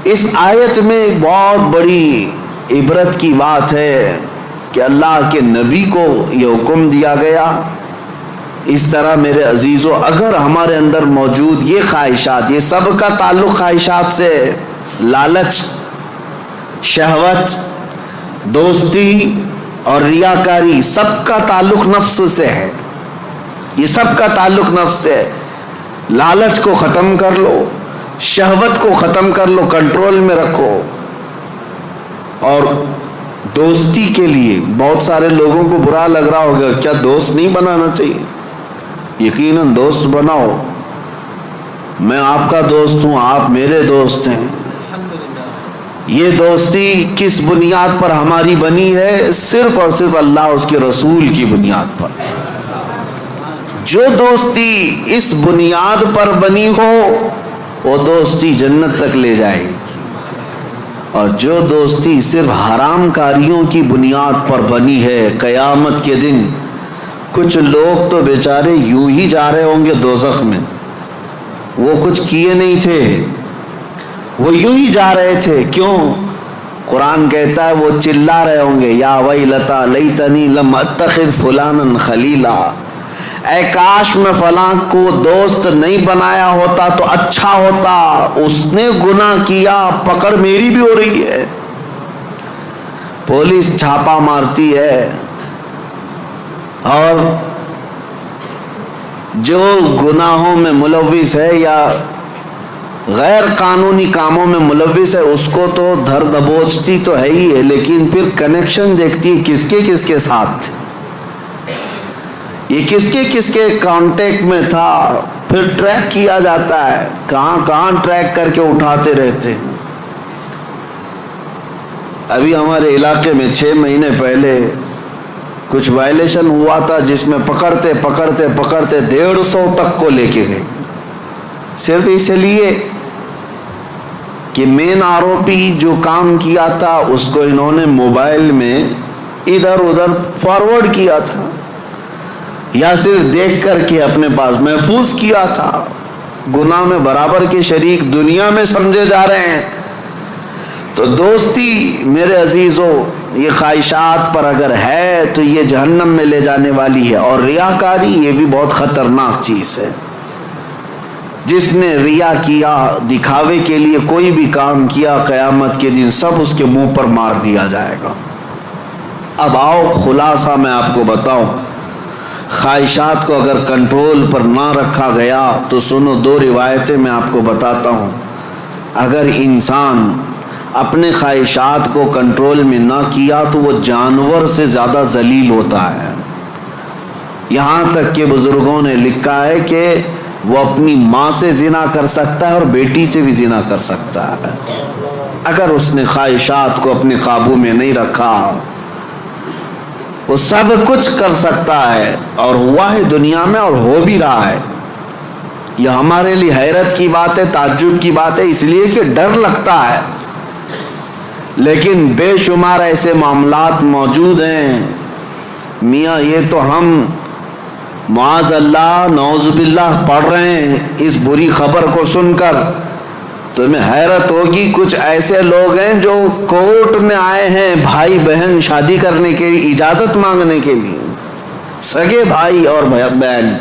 اس آیت میں بہت بڑی عبرت کی بات ہے کہ اللہ کے نبی کو یہ حکم دیا گیا۔ اس طرح میرے عزیزو اگر ہمارے اندر موجود یہ خواہشات، یہ سب کا تعلق خواہشات سے، لالچ، شہوت، دوستی اور ریاکاری، سب کا تعلق نفس سے ہے، یہ سب کا تعلق نفس سے۔ لالچ کو ختم کر لو، شہوت کو ختم کر لو، کنٹرول میں رکھو۔ اور دوستی کے لیے بہت سارے لوگوں کو برا لگ رہا ہوگا، کیا دوست نہیں بنانا چاہیے؟ یقیناً دوست بناؤ، میں آپ کا دوست ہوں، آپ میرے دوست ہیں۔ یہ دوستی کس بنیاد پر ہماری بنی ہے؟ صرف اور صرف اللہ اس کے رسول کی بنیاد پر۔ جو دوستی اس بنیاد پر بنی ہو وہ دوستی جنت تک لے جائے گی، اور جو دوستی صرف حرام کاریوں کی بنیاد پر بنی ہے قیامت کے دن کچھ لوگ تو بیچارے یوں ہی جا رہے ہوں گے دوزخ میں، وہ کچھ کیے نہیں تھے، وہ یوں ہی جا رہے تھے۔ کیوں؟ قرآن کہتا ہے وہ چلا رہے ہوں گے یا ویلتا لیتنی لم اتخذ فلانا خلیلا، اے کاش میں فلاں کو دوست نہیں بنایا ہوتا تو اچھا ہوتا، اس نے گناہ کیا، پکڑ میری بھی ہو رہی ہے، پولیس چھاپا مارتی ہے، اور جو گناہوں میں ملوث ہے یا غیر قانونی کاموں میں ملوث ہے اس کو تو دھر دبوچتی تو ہے ہی ہے، لیکن پھر کنیکشن دیکھتی ہے کس کے ساتھ، یہ کس کے کانٹیکٹ میں تھا، پھر ٹریک کیا جاتا ہے، کہاں ٹریک کر کے اٹھاتے رہتے ہیں۔ ابھی ہمارے علاقے میں 6 مہینے پہلے کچھ وائلیشن ہوا تھا جس میں پکڑتے 150 تک کو لے کے گئے، صرف اس لیے کہ مین آروپی جو کام کیا تھا اس کو انہوں نے موبائل میں ادھر ادھر فارورڈ کیا تھا، یا صرف دیکھ کر کے اپنے پاس محفوظ کیا تھا۔ گناہ میں برابر کے شریک دنیا میں سمجھے جا رہے ہیں۔ تو دوستی میرے عزیزو یہ خواہشات پر اگر ہے تو یہ جہنم میں لے جانے والی ہے، اور ریاکاری یہ بھی بہت خطرناک چیز ہے۔ جس نے ریا کیا، دکھاوے کے لیے کوئی بھی کام کیا، قیامت کے دن سب اس کے منہ پر مار دیا جائے گا۔ اب آؤ خلاصہ میں آپ کو بتاؤں، خواہشات کو اگر کنٹرول پر نہ رکھا گیا تو سنو 2 روایتیں میں آپ کو بتاتا ہوں۔ اگر انسان اپنے خواہشات کو کنٹرول میں نہ کیا تو وہ جانور سے زیادہ ذلیل ہوتا ہے۔ یہاں تک کہ بزرگوں نے لکھا ہے کہ وہ اپنی ماں سے زنا کر سکتا ہے اور بیٹی سے بھی زنا کر سکتا ہے اگر اس نے خواہشات کو اپنے قابو میں نہیں رکھا۔ وہ سب کچھ کر سکتا ہے، اور ہوا ہے دنیا میں اور ہو بھی رہا ہے۔ یہ ہمارے لیے حیرت کی بات ہے، تعجب کی بات ہے، اس لیے کہ ڈر لگتا ہے، لیکن بے شمار ایسے معاملات موجود ہیں میاں یہ تو ہم معاذ اللہ نعوذ باللہ پڑھ رہے ہیں اس بری خبر کو سن کر، تمہیں حیرت ہوگی کچھ ایسے لوگ ہیں جو کورٹ میں آئے ہیں بھائی بہن شادی کرنے کے لیے، اجازت مانگنے کے لیے، سگے بھائی اور بہن۔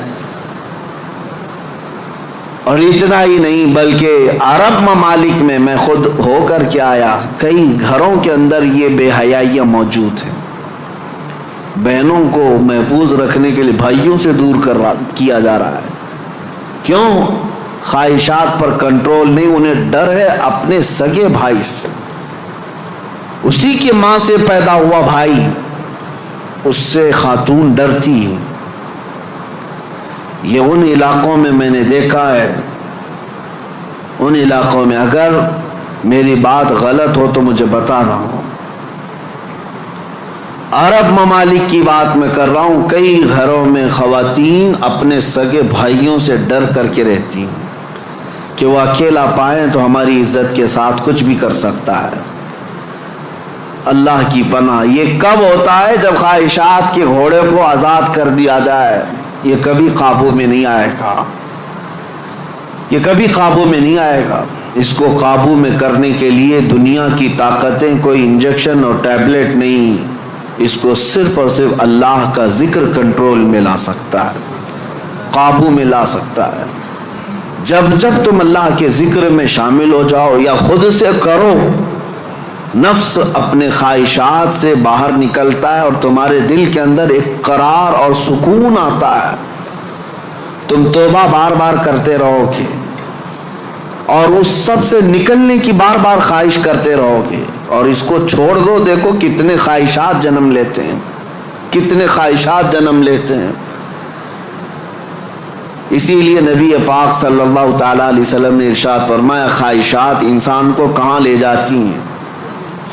اور اتنا ہی نہیں بلکہ عرب ممالک میں خود ہو کر کے آیا، کئی گھروں کے اندر یہ بے حیائیاں موجود ہیں۔ بہنوں کو محفوظ رکھنے کے لیے بھائیوں سے دور کیا جا رہا ہے۔ کیوں؟ خواہشات پر کنٹرول نہیں، انہیں ڈر ہے اپنے سگے بھائی سے، اسی کی ماں سے پیدا ہوا بھائی، اس سے خاتون ڈرتی ہے۔ یہ ان علاقوں میں نے دیکھا ہے، ان علاقوں میں، اگر میری بات غلط ہو تو مجھے بتانا ہو، عرب ممالک کی بات میں کر رہا ہوں، کئی گھروں میں خواتین اپنے سگے بھائیوں سے ڈر کر کے رہتی ہیں کہ وہ اکیلا پائیں تو ہماری عزت کے ساتھ کچھ بھی کر سکتا ہے۔ اللہ کی پناہ، یہ کب ہوتا ہے؟ جب خواہشات کے گھوڑے کو آزاد کر دیا جائے۔ یہ کبھی قابو میں نہیں آئے گا، یہ کبھی قابو میں نہیں آئے گا۔ اس کو قابو میں کرنے کے لیے دنیا کی طاقتیں، کوئی انجیکشن اور ٹیبلٹ نہیں، اس کو صرف اور صرف اللہ کا ذکر کنٹرول میں لا سکتا ہے، قابو میں لا سکتا ہے۔ جب تم اللہ کے ذکر میں شامل ہو جاؤ یا خود سے کرو، نفس اپنے خواہشات سے باہر نکلتا ہے اور تمہارے دل کے اندر ایک قرار اور سکون آتا ہے۔ تم توبہ بار بار کرتے رہو گے اور اس سب سے نکلنے کی بار بار خواہش کرتے رہو گے، اور اس کو چھوڑ دو، دیکھو کتنے خواہشات جنم لیتے ہیں، کتنے خواہشات جنم لیتے ہیں۔ اسی لیے نبی پاک صلی اللہ تعالیٰ علیہ وسلم نے ارشاد فرمایا، خواہشات انسان کو کہاں لے جاتی ہیں۔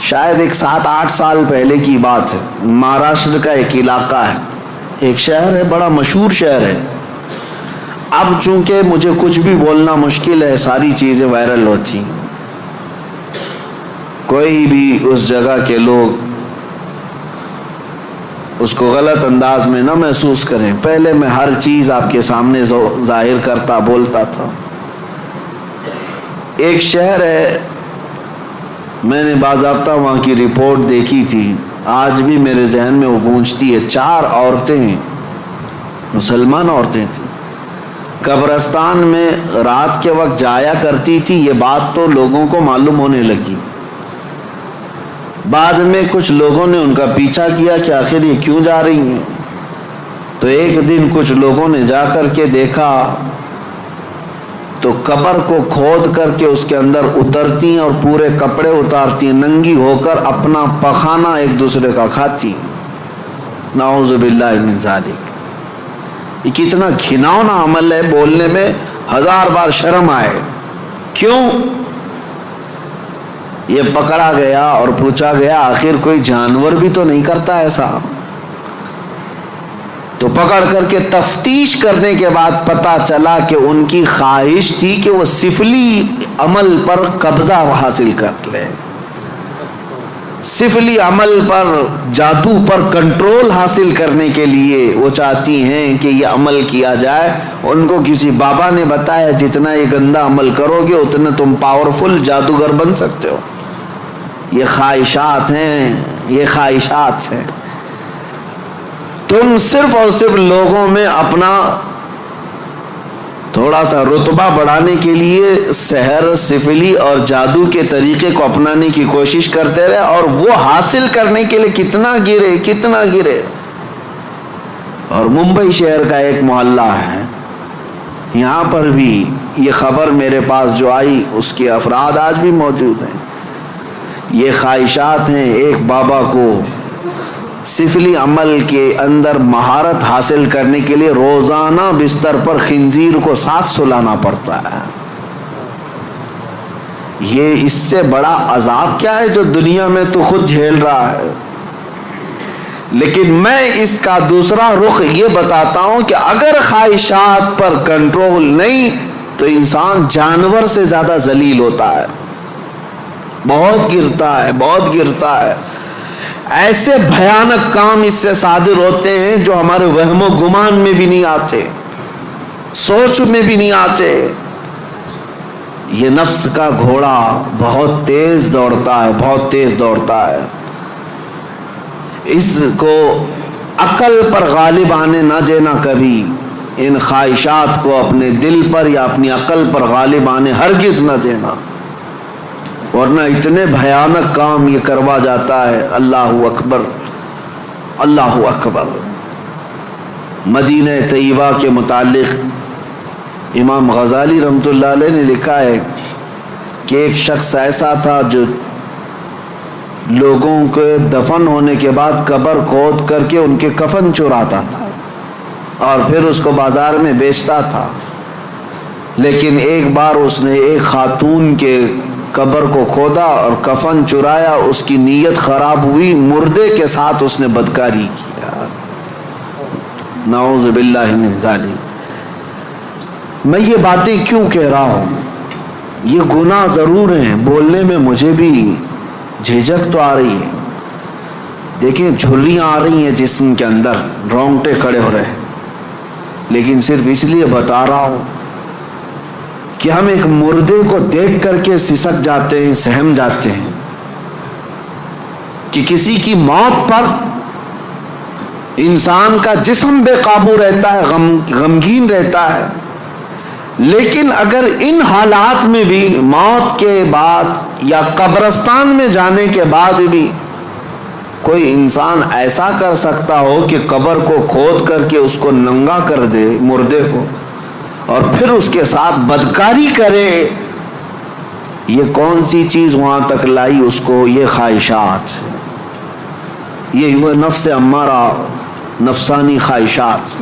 شاید 7-8 سال پہلے کی بات ہے، مہاراشٹر کا ایک علاقہ ہے، ایک شہر ہے، بڑا مشہور شہر ہے۔ اب چونکہ مجھے کچھ بھی بولنا مشکل ہے، ساری چیزیں وائرل ہوتی ہیں، کوئی بھی اس جگہ کے لوگ اس کو غلط انداز میں نہ محسوس کریں۔ پہلے میں ہر چیز آپ کے سامنے ظاہر کرتا بولتا تھا۔ ایک شہر ہے، میں نے باضابطہ وہاں کی رپورٹ دیکھی تھی، آج بھی میرے ذہن میں وہ گونجتی ہے۔ 4 عورتیں، مسلمان عورتیں تھیں، قبرستان میں رات کے وقت جایا کرتی تھی۔ یہ بات تو لوگوں کو معلوم ہونے لگی، بعد میں کچھ لوگوں نے ان کا پیچھا کیا کہ آخر یہ کیوں جا رہی ہیں۔ تو ایک دن کچھ لوگوں نے جا کر کے دیکھا تو قبر کو کھود کر کے اس کے اندر اترتی ہیں اور پورے کپڑے اتارتی ہیں، ننگی ہو کر اپنا پخانہ ایک دوسرے کا کھاتی ہیں۔ نعوذ باللہ من ذالک۔ یہ کتنا گھناؤنا عمل ہے، بولنے میں 1000 بار شرم آئے۔ کیوں؟ یہ پکڑا گیا اور پوچھا گیا آخر کوئی جانور بھی تو نہیں کرتا ایسا؟ تو پکڑ کر کے تفتیش کرنے کے بعد پتہ چلا کہ ان کی خواہش تھی کہ وہ سفلی عمل پر قبضہ حاصل کر لے، سفلی عمل پر، جادو پر کنٹرول حاصل کرنے کے لیے وہ چاہتی ہیں کہ یہ عمل کیا جائے۔ ان کو کسی بابا نے بتایا جتنا یہ گندا عمل کرو گے اتنا تم پاورفل جادوگر بن سکتے ہو۔ یہ خواہشات ہیں، یہ خواہشات ہیں۔ تم صرف اور صرف لوگوں میں اپنا تھوڑا سا رتبہ بڑھانے کے لیے سحر، سفلی اور جادو کے طریقے کو اپنانے کی کوشش کرتے رہے، اور وہ حاصل کرنے کے لیے کتنا گرے۔ اور ممبئی شہر کا ایک محلہ ہے، یہاں پر بھی یہ خبر میرے پاس جو آئی اس کے افراد آج بھی موجود ہیں۔ یہ خواہشات ہیں۔ ایک بابا کو سفلی عمل کے اندر مہارت حاصل کرنے کے لیے روزانہ بستر پر خنزیر کو ساتھ سلانا پڑتا ہے۔ یہ اس سے بڑا عذاب کیا ہے جو دنیا میں تو خود جھیل رہا ہے۔ لیکن میں اس کا دوسرا رخ یہ بتاتا ہوں کہ اگر خواہشات پر کنٹرول نہیں تو انسان جانور سے زیادہ ذلیل ہوتا ہے، بہت گرتا ہے۔ ایسے بھیانک کام اس سے صادر ہوتے ہیں جو ہمارے وہم و گمان میں بھی نہیں آتے، سوچ میں بھی نہیں آتے۔ یہ نفس کا گھوڑا بہت تیز دوڑتا ہے، بہت تیز دوڑتا ہے۔ اس کو عقل پر غالب آنے نہ دینا، کبھی ان خواہشات کو اپنے دل پر یا اپنی عقل پر غالب آنے ہرگز نہ دینا، ورنہ اتنے بھیانک کام یہ کروا جاتا ہے۔ اللہ اکبر، اللہ اکبر۔ مدینہ طیبہ کے متعلق امام غزالی رحمۃ اللہ علیہ نے لکھا ہے کہ ایک شخص ایسا تھا جو لوگوں کے دفن ہونے کے بعد قبر کھود کر کے ان کے کفن چراتا تھا اور پھر اس کو بازار میں بیچتا تھا۔ لیکن ایک بار اس نے ایک خاتون کے قبر کو کھودا اور کفن چرایا، اس کی نیت خراب ہوئی، مردے کے ساتھ اس نے بدکاری کیا، نعوذ باللہ من ذالک۔ میں یہ باتیں کیوں کہہ رہا ہوں؟ یہ گناہ ضرور ہیں، بولنے میں مجھے بھی جھجک تو آ رہی ہے۔ دیکھیں جھریاں آ رہی ہیں جسم کے اندر، رونگٹے کھڑے ہو رہے ہیں، لیکن صرف اس لیے بتا رہا ہوں کہ ہم ایک مردے کو دیکھ کر کے سسک جاتے ہیں، سہم جاتے ہیں کہ کسی کی موت پر انسان کا جسم بے قابو رہتا ہے، غمگین رہتا ہے۔ لیکن اگر ان حالات میں بھی موت کے بعد یا قبرستان میں جانے کے بعد بھی کوئی انسان ایسا کر سکتا ہو کہ قبر کو کھود کر کے اس کو ننگا کر دے مردے کو اور پھر اس کے ساتھ بدکاری کرے، یہ کون سی چیز وہاں تک لائی اس کو؟ یہ خواہشات، یہ وہ نفس امارہ، نفسانی خواہشات۔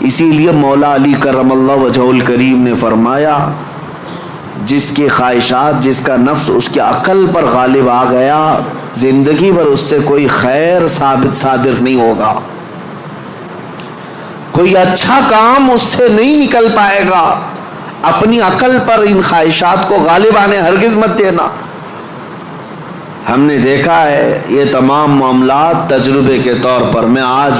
اسی لیے مولا علی کرم اللہ وجہہ الکریم نے فرمایا جس کی خواہشات، جس کا نفس اس کی عقل پر غالب آ گیا، زندگی بھر اس سے کوئی خیر ثابت صادر نہیں ہوگا، کوئی اچھا کام اس سے نہیں نکل پائے گا۔ اپنی عقل پر ان خواہشات کو غالب آنے ہرگز مت دینا۔ ہم نے دیکھا ہے یہ تمام معاملات تجربے کے طور پر۔ میں آج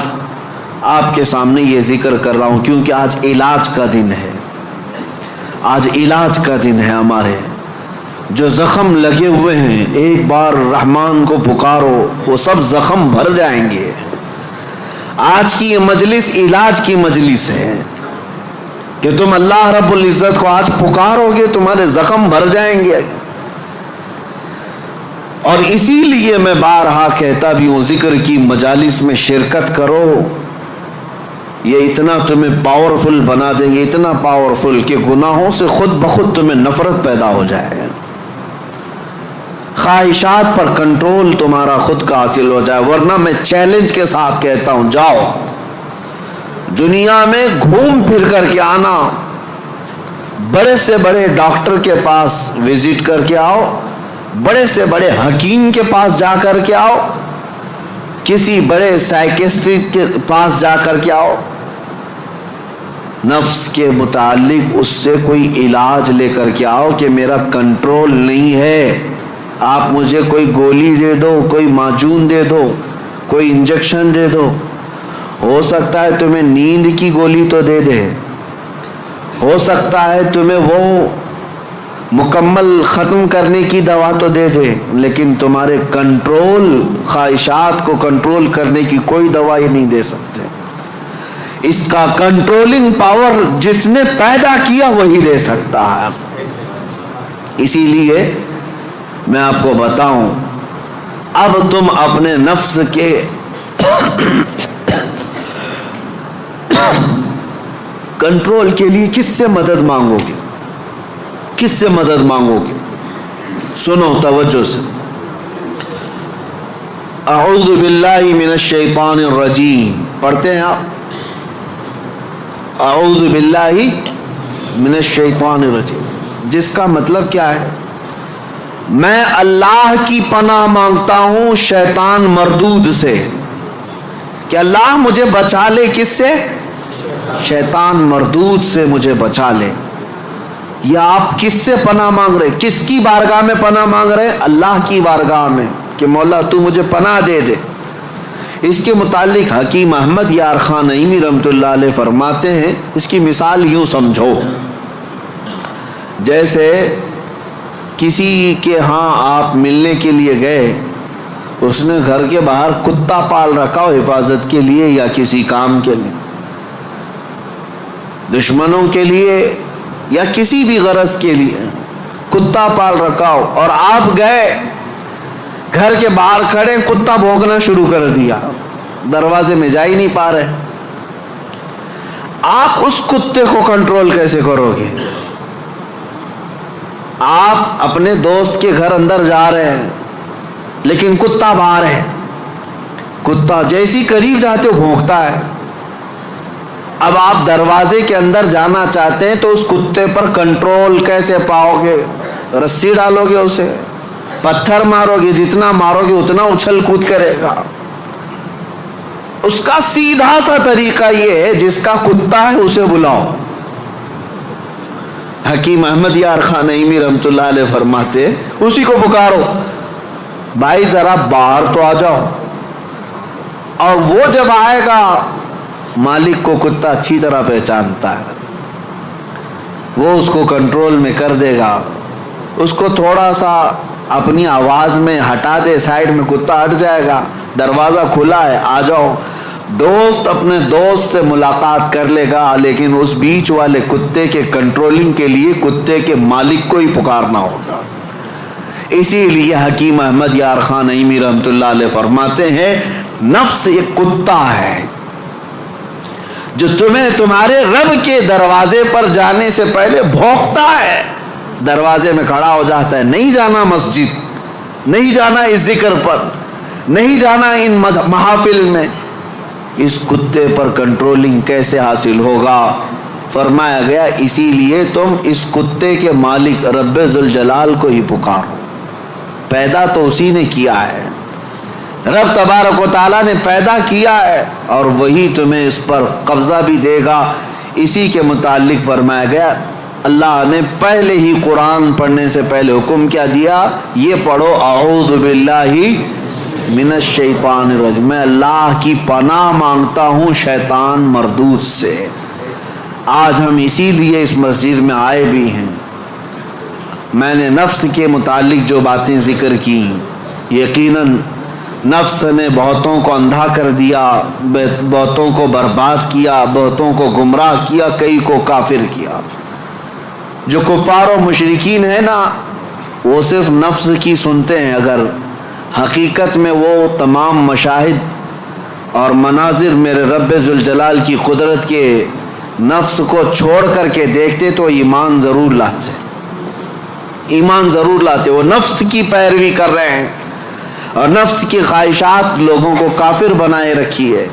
آپ کے سامنے یہ ذکر کر رہا ہوں کیونکہ آج علاج کا دن ہے، آج علاج کا دن ہے۔ ہمارے جو زخم لگے ہوئے ہیں، ایک بار رحمان کو پکارو، وہ سب زخم بھر جائیں گے۔ آج کی یہ مجلس علاج کی مجلس ہے کہ تم اللہ رب العزت کو آج پکارو گے، تمہارے زخم بھر جائیں گے۔ اور اسی لیے میں بارہا کہتا بھی ہوں، ذکر کی مجالس میں شرکت کرو، یہ اتنا تمہیں پاورفل بنا دیں گے، اتنا پاورفل کہ گناہوں سے خود بخود تمہیں نفرت پیدا ہو جائے، خواہشات پر کنٹرول تمہارا خود کا حاصل ہو جائے۔ ورنہ میں چیلنج کے ساتھ کہتا ہوں، جاؤ دنیا میں گھوم پھر کر کے آنا، بڑے سے بڑے ڈاکٹر کے پاس وزٹ کر کے آؤ، بڑے سے بڑے حکیم کے پاس جا کر کے آؤ، کسی بڑے سائیکسٹرسٹ کے پاس جا کر کے آؤ، نفس کے متعلق اس سے کوئی علاج لے کر کے آؤ کہ میرا کنٹرول نہیں ہے۔ آپ مجھے کوئی گولی دے دو، کوئی معجون دے دو، کوئی انجیکشن دے دو، ہو سکتا ہے تمہیں نیند کی گولی تو دے دے، ہو سکتا ہے تمہیں وہ مکمل ختم کرنے کی دوا تو دے دے، لیکن تمہارے کنٹرول، خواہشات کو کنٹرول کرنے کی کوئی دوا یہ نہیں دے سکتے۔ اس کا کنٹرولنگ پاور جس نے پیدا کیا وہی دے سکتا ہے۔ اسی لیے میں آپ کو بتاؤں، اب تم اپنے نفس کے کنٹرول کے لیے کس سے مدد مانگو گے؟ کس سے مدد مانگو گے؟ سنو توجہ سے، اعوذ باللہ من الشیطان الرجیم پڑھتے ہیں آپ، اعوذ باللہ من الشیطان الرجیم، جس کا مطلب کیا ہے؟ میں اللہ کی پناہ مانگتا ہوں شیطان مردود سے، کہ اللہ مجھے بچا لے، کس سے؟ شیطان مردود سے مجھے بچا لے۔ یا آپ کس سے پناہ مانگ رہے؟ کس کی بارگاہ میں پناہ مانگ رہے؟ اللہ کی بارگاہ میں۔ کہ مولا تو مجھے پناہ دے دے۔ اس کے متعلق حکیم احمد یار خان نعیمی رحمۃ اللہ علیہ فرماتے ہیں، اس کی مثال یوں سمجھو، جیسے کسی کے ہاں آپ ملنے کے لیے گئے، اس نے گھر کے باہر کتا پال رکھا ہو حفاظت کے لیے یا کسی کام کے لیے، دشمنوں کے لیے یا کسی بھی غرض کے لیے کتا پال رکھا ہو، اور آپ گئے گھر کے باہر کھڑے، کتا بھونکنا شروع کر دیا، دروازے میں جا ہی نہیں پا رہے، آپ اس کتے کو کنٹرول کیسے کرو گے؟ آپ اپنے دوست کے گھر اندر جا رہے ہیں لیکن کتا باہر ہے، کتا جیسی قریب جاتے ہو بھونکتا ہے۔ اب آپ دروازے کے اندر جانا چاہتے ہیں تو اس کتے پر کنٹرول کیسے پاؤ گے؟ رسی ڈالو گے، اسے پتھر مارو گے، جتنا مارو گے اتنا اچھل کود کرے گا۔ اس کا سیدھا سا طریقہ یہ ہے، جس کا کتا ہے اسے بلاؤ۔ حکیم احمد یار خان نعیمی رحمۃ اللہ علیہ فرماتے اسی کو پکارو، بھائی ذرا باہر تو آ جاؤ، اور وہ جب آئے گا، مالک کو کتا اچھی طرح پہچانتا ہے، وہ اس کو کنٹرول میں کر دے گا، اس کو تھوڑا سا اپنی آواز میں ہٹا دے، سائڈ میں کتا ہٹ جائے گا، دروازہ کھلا ہے آ جاؤ۔ دوست اپنے دوست سے ملاقات کر لے گا، لیکن اس بیچ والے کتے کے کنٹرولنگ کے لیے کتے کے مالک کو ہی پکارنا ہوگا۔ اسی لیے حکیم احمد یار خان نعیمی رحمۃ اللہ علیہ فرماتے ہیں، نفس ایک کتا ہے جو تمہیں تمہارے رب کے دروازے پر جانے سے پہلے بھونکتا ہے، دروازے میں کھڑا ہو جاتا ہے، نہیں جانا مسجد، نہیں جانا اس ذکر پر، نہیں جانا ان محافل میں۔ اس کتے پر کنٹرولنگ کیسے حاصل ہوگا؟ فرمایا گیا اسی لیے تم اس کتے کے مالک رب ذوالجلال کو ہی پکارو، پیدا تو اسی نے کیا ہے، رب تبارک و تعالیٰ نے پیدا کیا ہے، اور وہی تمہیں اس پر قبضہ بھی دے گا۔ اسی کے متعلق فرمایا گیا، اللہ نے پہلے ہی قرآن پڑھنے سے پہلے حکم کیا دیا، یہ پڑھو اعوذ باللہ من الشیطان الرجیم، میں اللہ کی پناہ مانگتا ہوں شیطان مردود سے۔ آج ہم اسی لیے اس مسجد میں آئے بھی ہیں۔ میں نے نفس کے متعلق جو باتیں ذکر کی، یقیناً نفس نے بہتوں کو اندھا کر دیا، بہتوں کو برباد کیا، بہتوں کو گمراہ کیا، کئی کو کافر کیا۔ جو کفار و مشرکین ہیں نا، وہ صرف نفس کی سنتے ہیں، اگر حقیقت میں وہ تمام مشاہد اور مناظر میرے رب ذوالجلال کی قدرت کے نفس کو چھوڑ کر کے دیکھتے تو ایمان ضرور لاتے، ایمان ضرور لاتے۔ وہ نفس کی پیروی کر رہے ہیں اور نفس کی خواہشات لوگوں کو کافر بنائے رکھی ہے،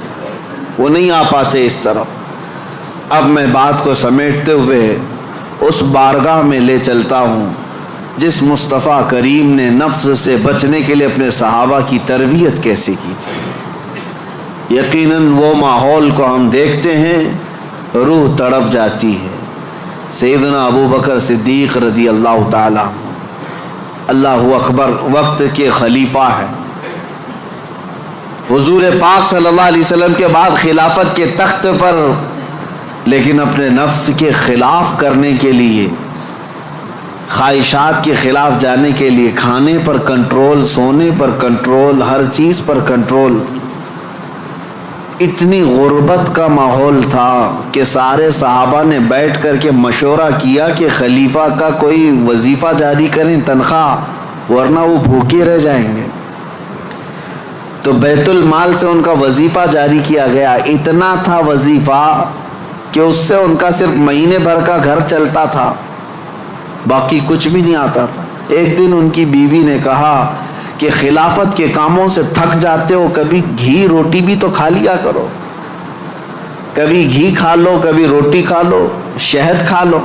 وہ نہیں آ پاتے اس طرف۔ اب میں بات کو سمیٹتے ہوئے اس بارگاہ میں لے چلتا ہوں جس مصطفیٰ کریم نے نفس سے بچنے کے لیے اپنے صحابہ کی تربیت کیسے کی تھی۔ یقیناً وہ ماحول کو ہم دیکھتے ہیں، روح تڑپ جاتی ہے۔ سیدنا ابو بکر صدیق رضی اللہ تعالیٰ، اللہ اکبر، وقت کے خلیفہ ہیں، حضور پاک صلی اللہ علیہ وسلم کے بعد خلافت کے تخت پر، لیکن اپنے نفس کے خلاف کرنے کے لیے، خواہشات کے خلاف جانے کے لیے، کھانے پر کنٹرول، سونے پر کنٹرول، ہر چیز پر کنٹرول۔ اتنی غربت کا ماحول تھا کہ سارے صحابہ نے بیٹھ کر کے مشورہ کیا کہ خلیفہ کا کوئی وظیفہ جاری کریں، تنخواہ، ورنہ وہ بھوکے رہ جائیں گے۔ تو بیت المال سے ان کا وظیفہ جاری کیا گیا۔ اتنا تھا وظیفہ کہ اس سے ان کا صرف مہینے بھر کا گھر چلتا تھا، باقی کچھ بھی نہیں آتا تھا۔ ایک دن ان کی بیوی نے کہا کہ خلافت کے کاموں سے تھک جاتے ہو، کبھی گھی روٹی بھی تو کھا لیا کرو، کبھی گھی کھا لو، کبھی روٹی کھا لو، شہد کھا لو۔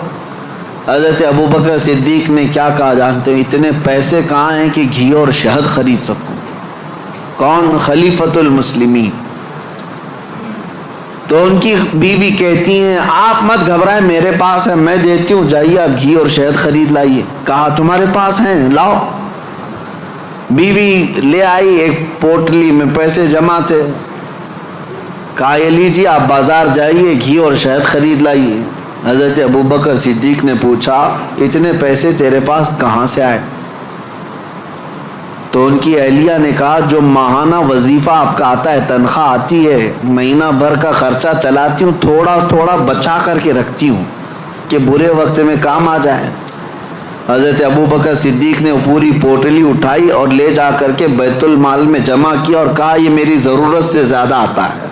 حضرت ابو بکر صدیق نے کیا کہا جانتے ہو؟ اتنے پیسے کہاں ہیں کہ گھی اور شہد خرید سکوں؟ کون؟ خلیفۃ المسلمین۔ تو ان کی بیوی کہتی ہیں آپ مت گھبرائیں، میرے پاس ہے، میں دیتی ہوں، جائیے آپ گھی اور شہد خرید لائیے۔ کہا تمہارے پاس ہیں، لاؤ۔ بیوی لے آئی ایک پوٹلی میں پیسے جمع تھے، کہا یہ لیجیے آپ بازار جائیے گھی اور شہد خرید لائیے۔ حضرت ابوبکر صدیق نے پوچھا اتنے پیسے تیرے پاس کہاں سے آئے؟ تو ان کی اہلیہ نے کہا جو ماہانہ وظیفہ آپ کا آتا ہے، تنخواہ آتی ہے، مہینہ بھر کا خرچہ چلاتی ہوں، تھوڑا تھوڑا بچا کر کے رکھتی ہوں کہ برے وقت میں کام آ جائے۔ حضرت ابوبکر صدیق نے پوری پوٹلی اٹھائی اور لے جا کر کے بیت المال میں جمع کیا اور کہا یہ میری ضرورت سے زیادہ آتا ہے،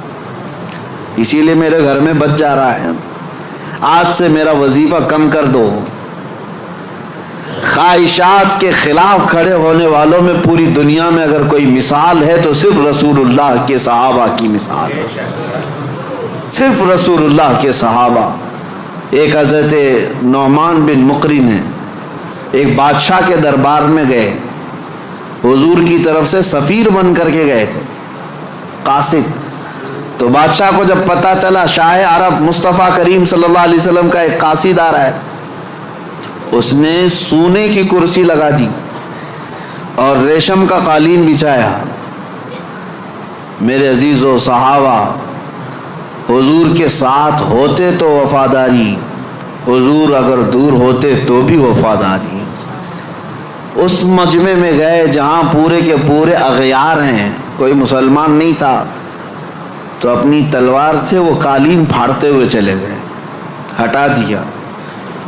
اسی لیے میرے گھر میں بچ جا رہا ہے، آج سے میرا وظیفہ کم کر دو۔ خواہشات کے خلاف کھڑے ہونے والوں میں پوری دنیا میں اگر کوئی مثال ہے تو صرف رسول اللہ کے صحابہ کی مثال ہے، صرف رسول اللہ کے صحابہ۔ ایک حضرت نعمان بن مقرن ہے، ایک بادشاہ کے دربار میں گئے، حضور کی طرف سے سفیر بن کر کے گئے تھے، قاصد۔ تو بادشاہ کو جب پتہ چلا شاہ عرب مصطفیٰ کریم صلی اللہ علیہ وسلم کا ایک قاصد آ رہا ہے، اس نے سونے کی کرسی لگا دی اور ریشم کا قالین بچھایا۔ میرے عزیزو صحابہ، حضور کے ساتھ ہوتے تو وفاداری، حضور اگر دور ہوتے تو بھی وفاداری۔ اس مجمع میں گئے جہاں پورے کے پورے اغیار ہیں، کوئی مسلمان نہیں تھا، تو اپنی تلوار سے وہ قالین پھاڑتے ہوئے چلے گئے، ہٹا دیا،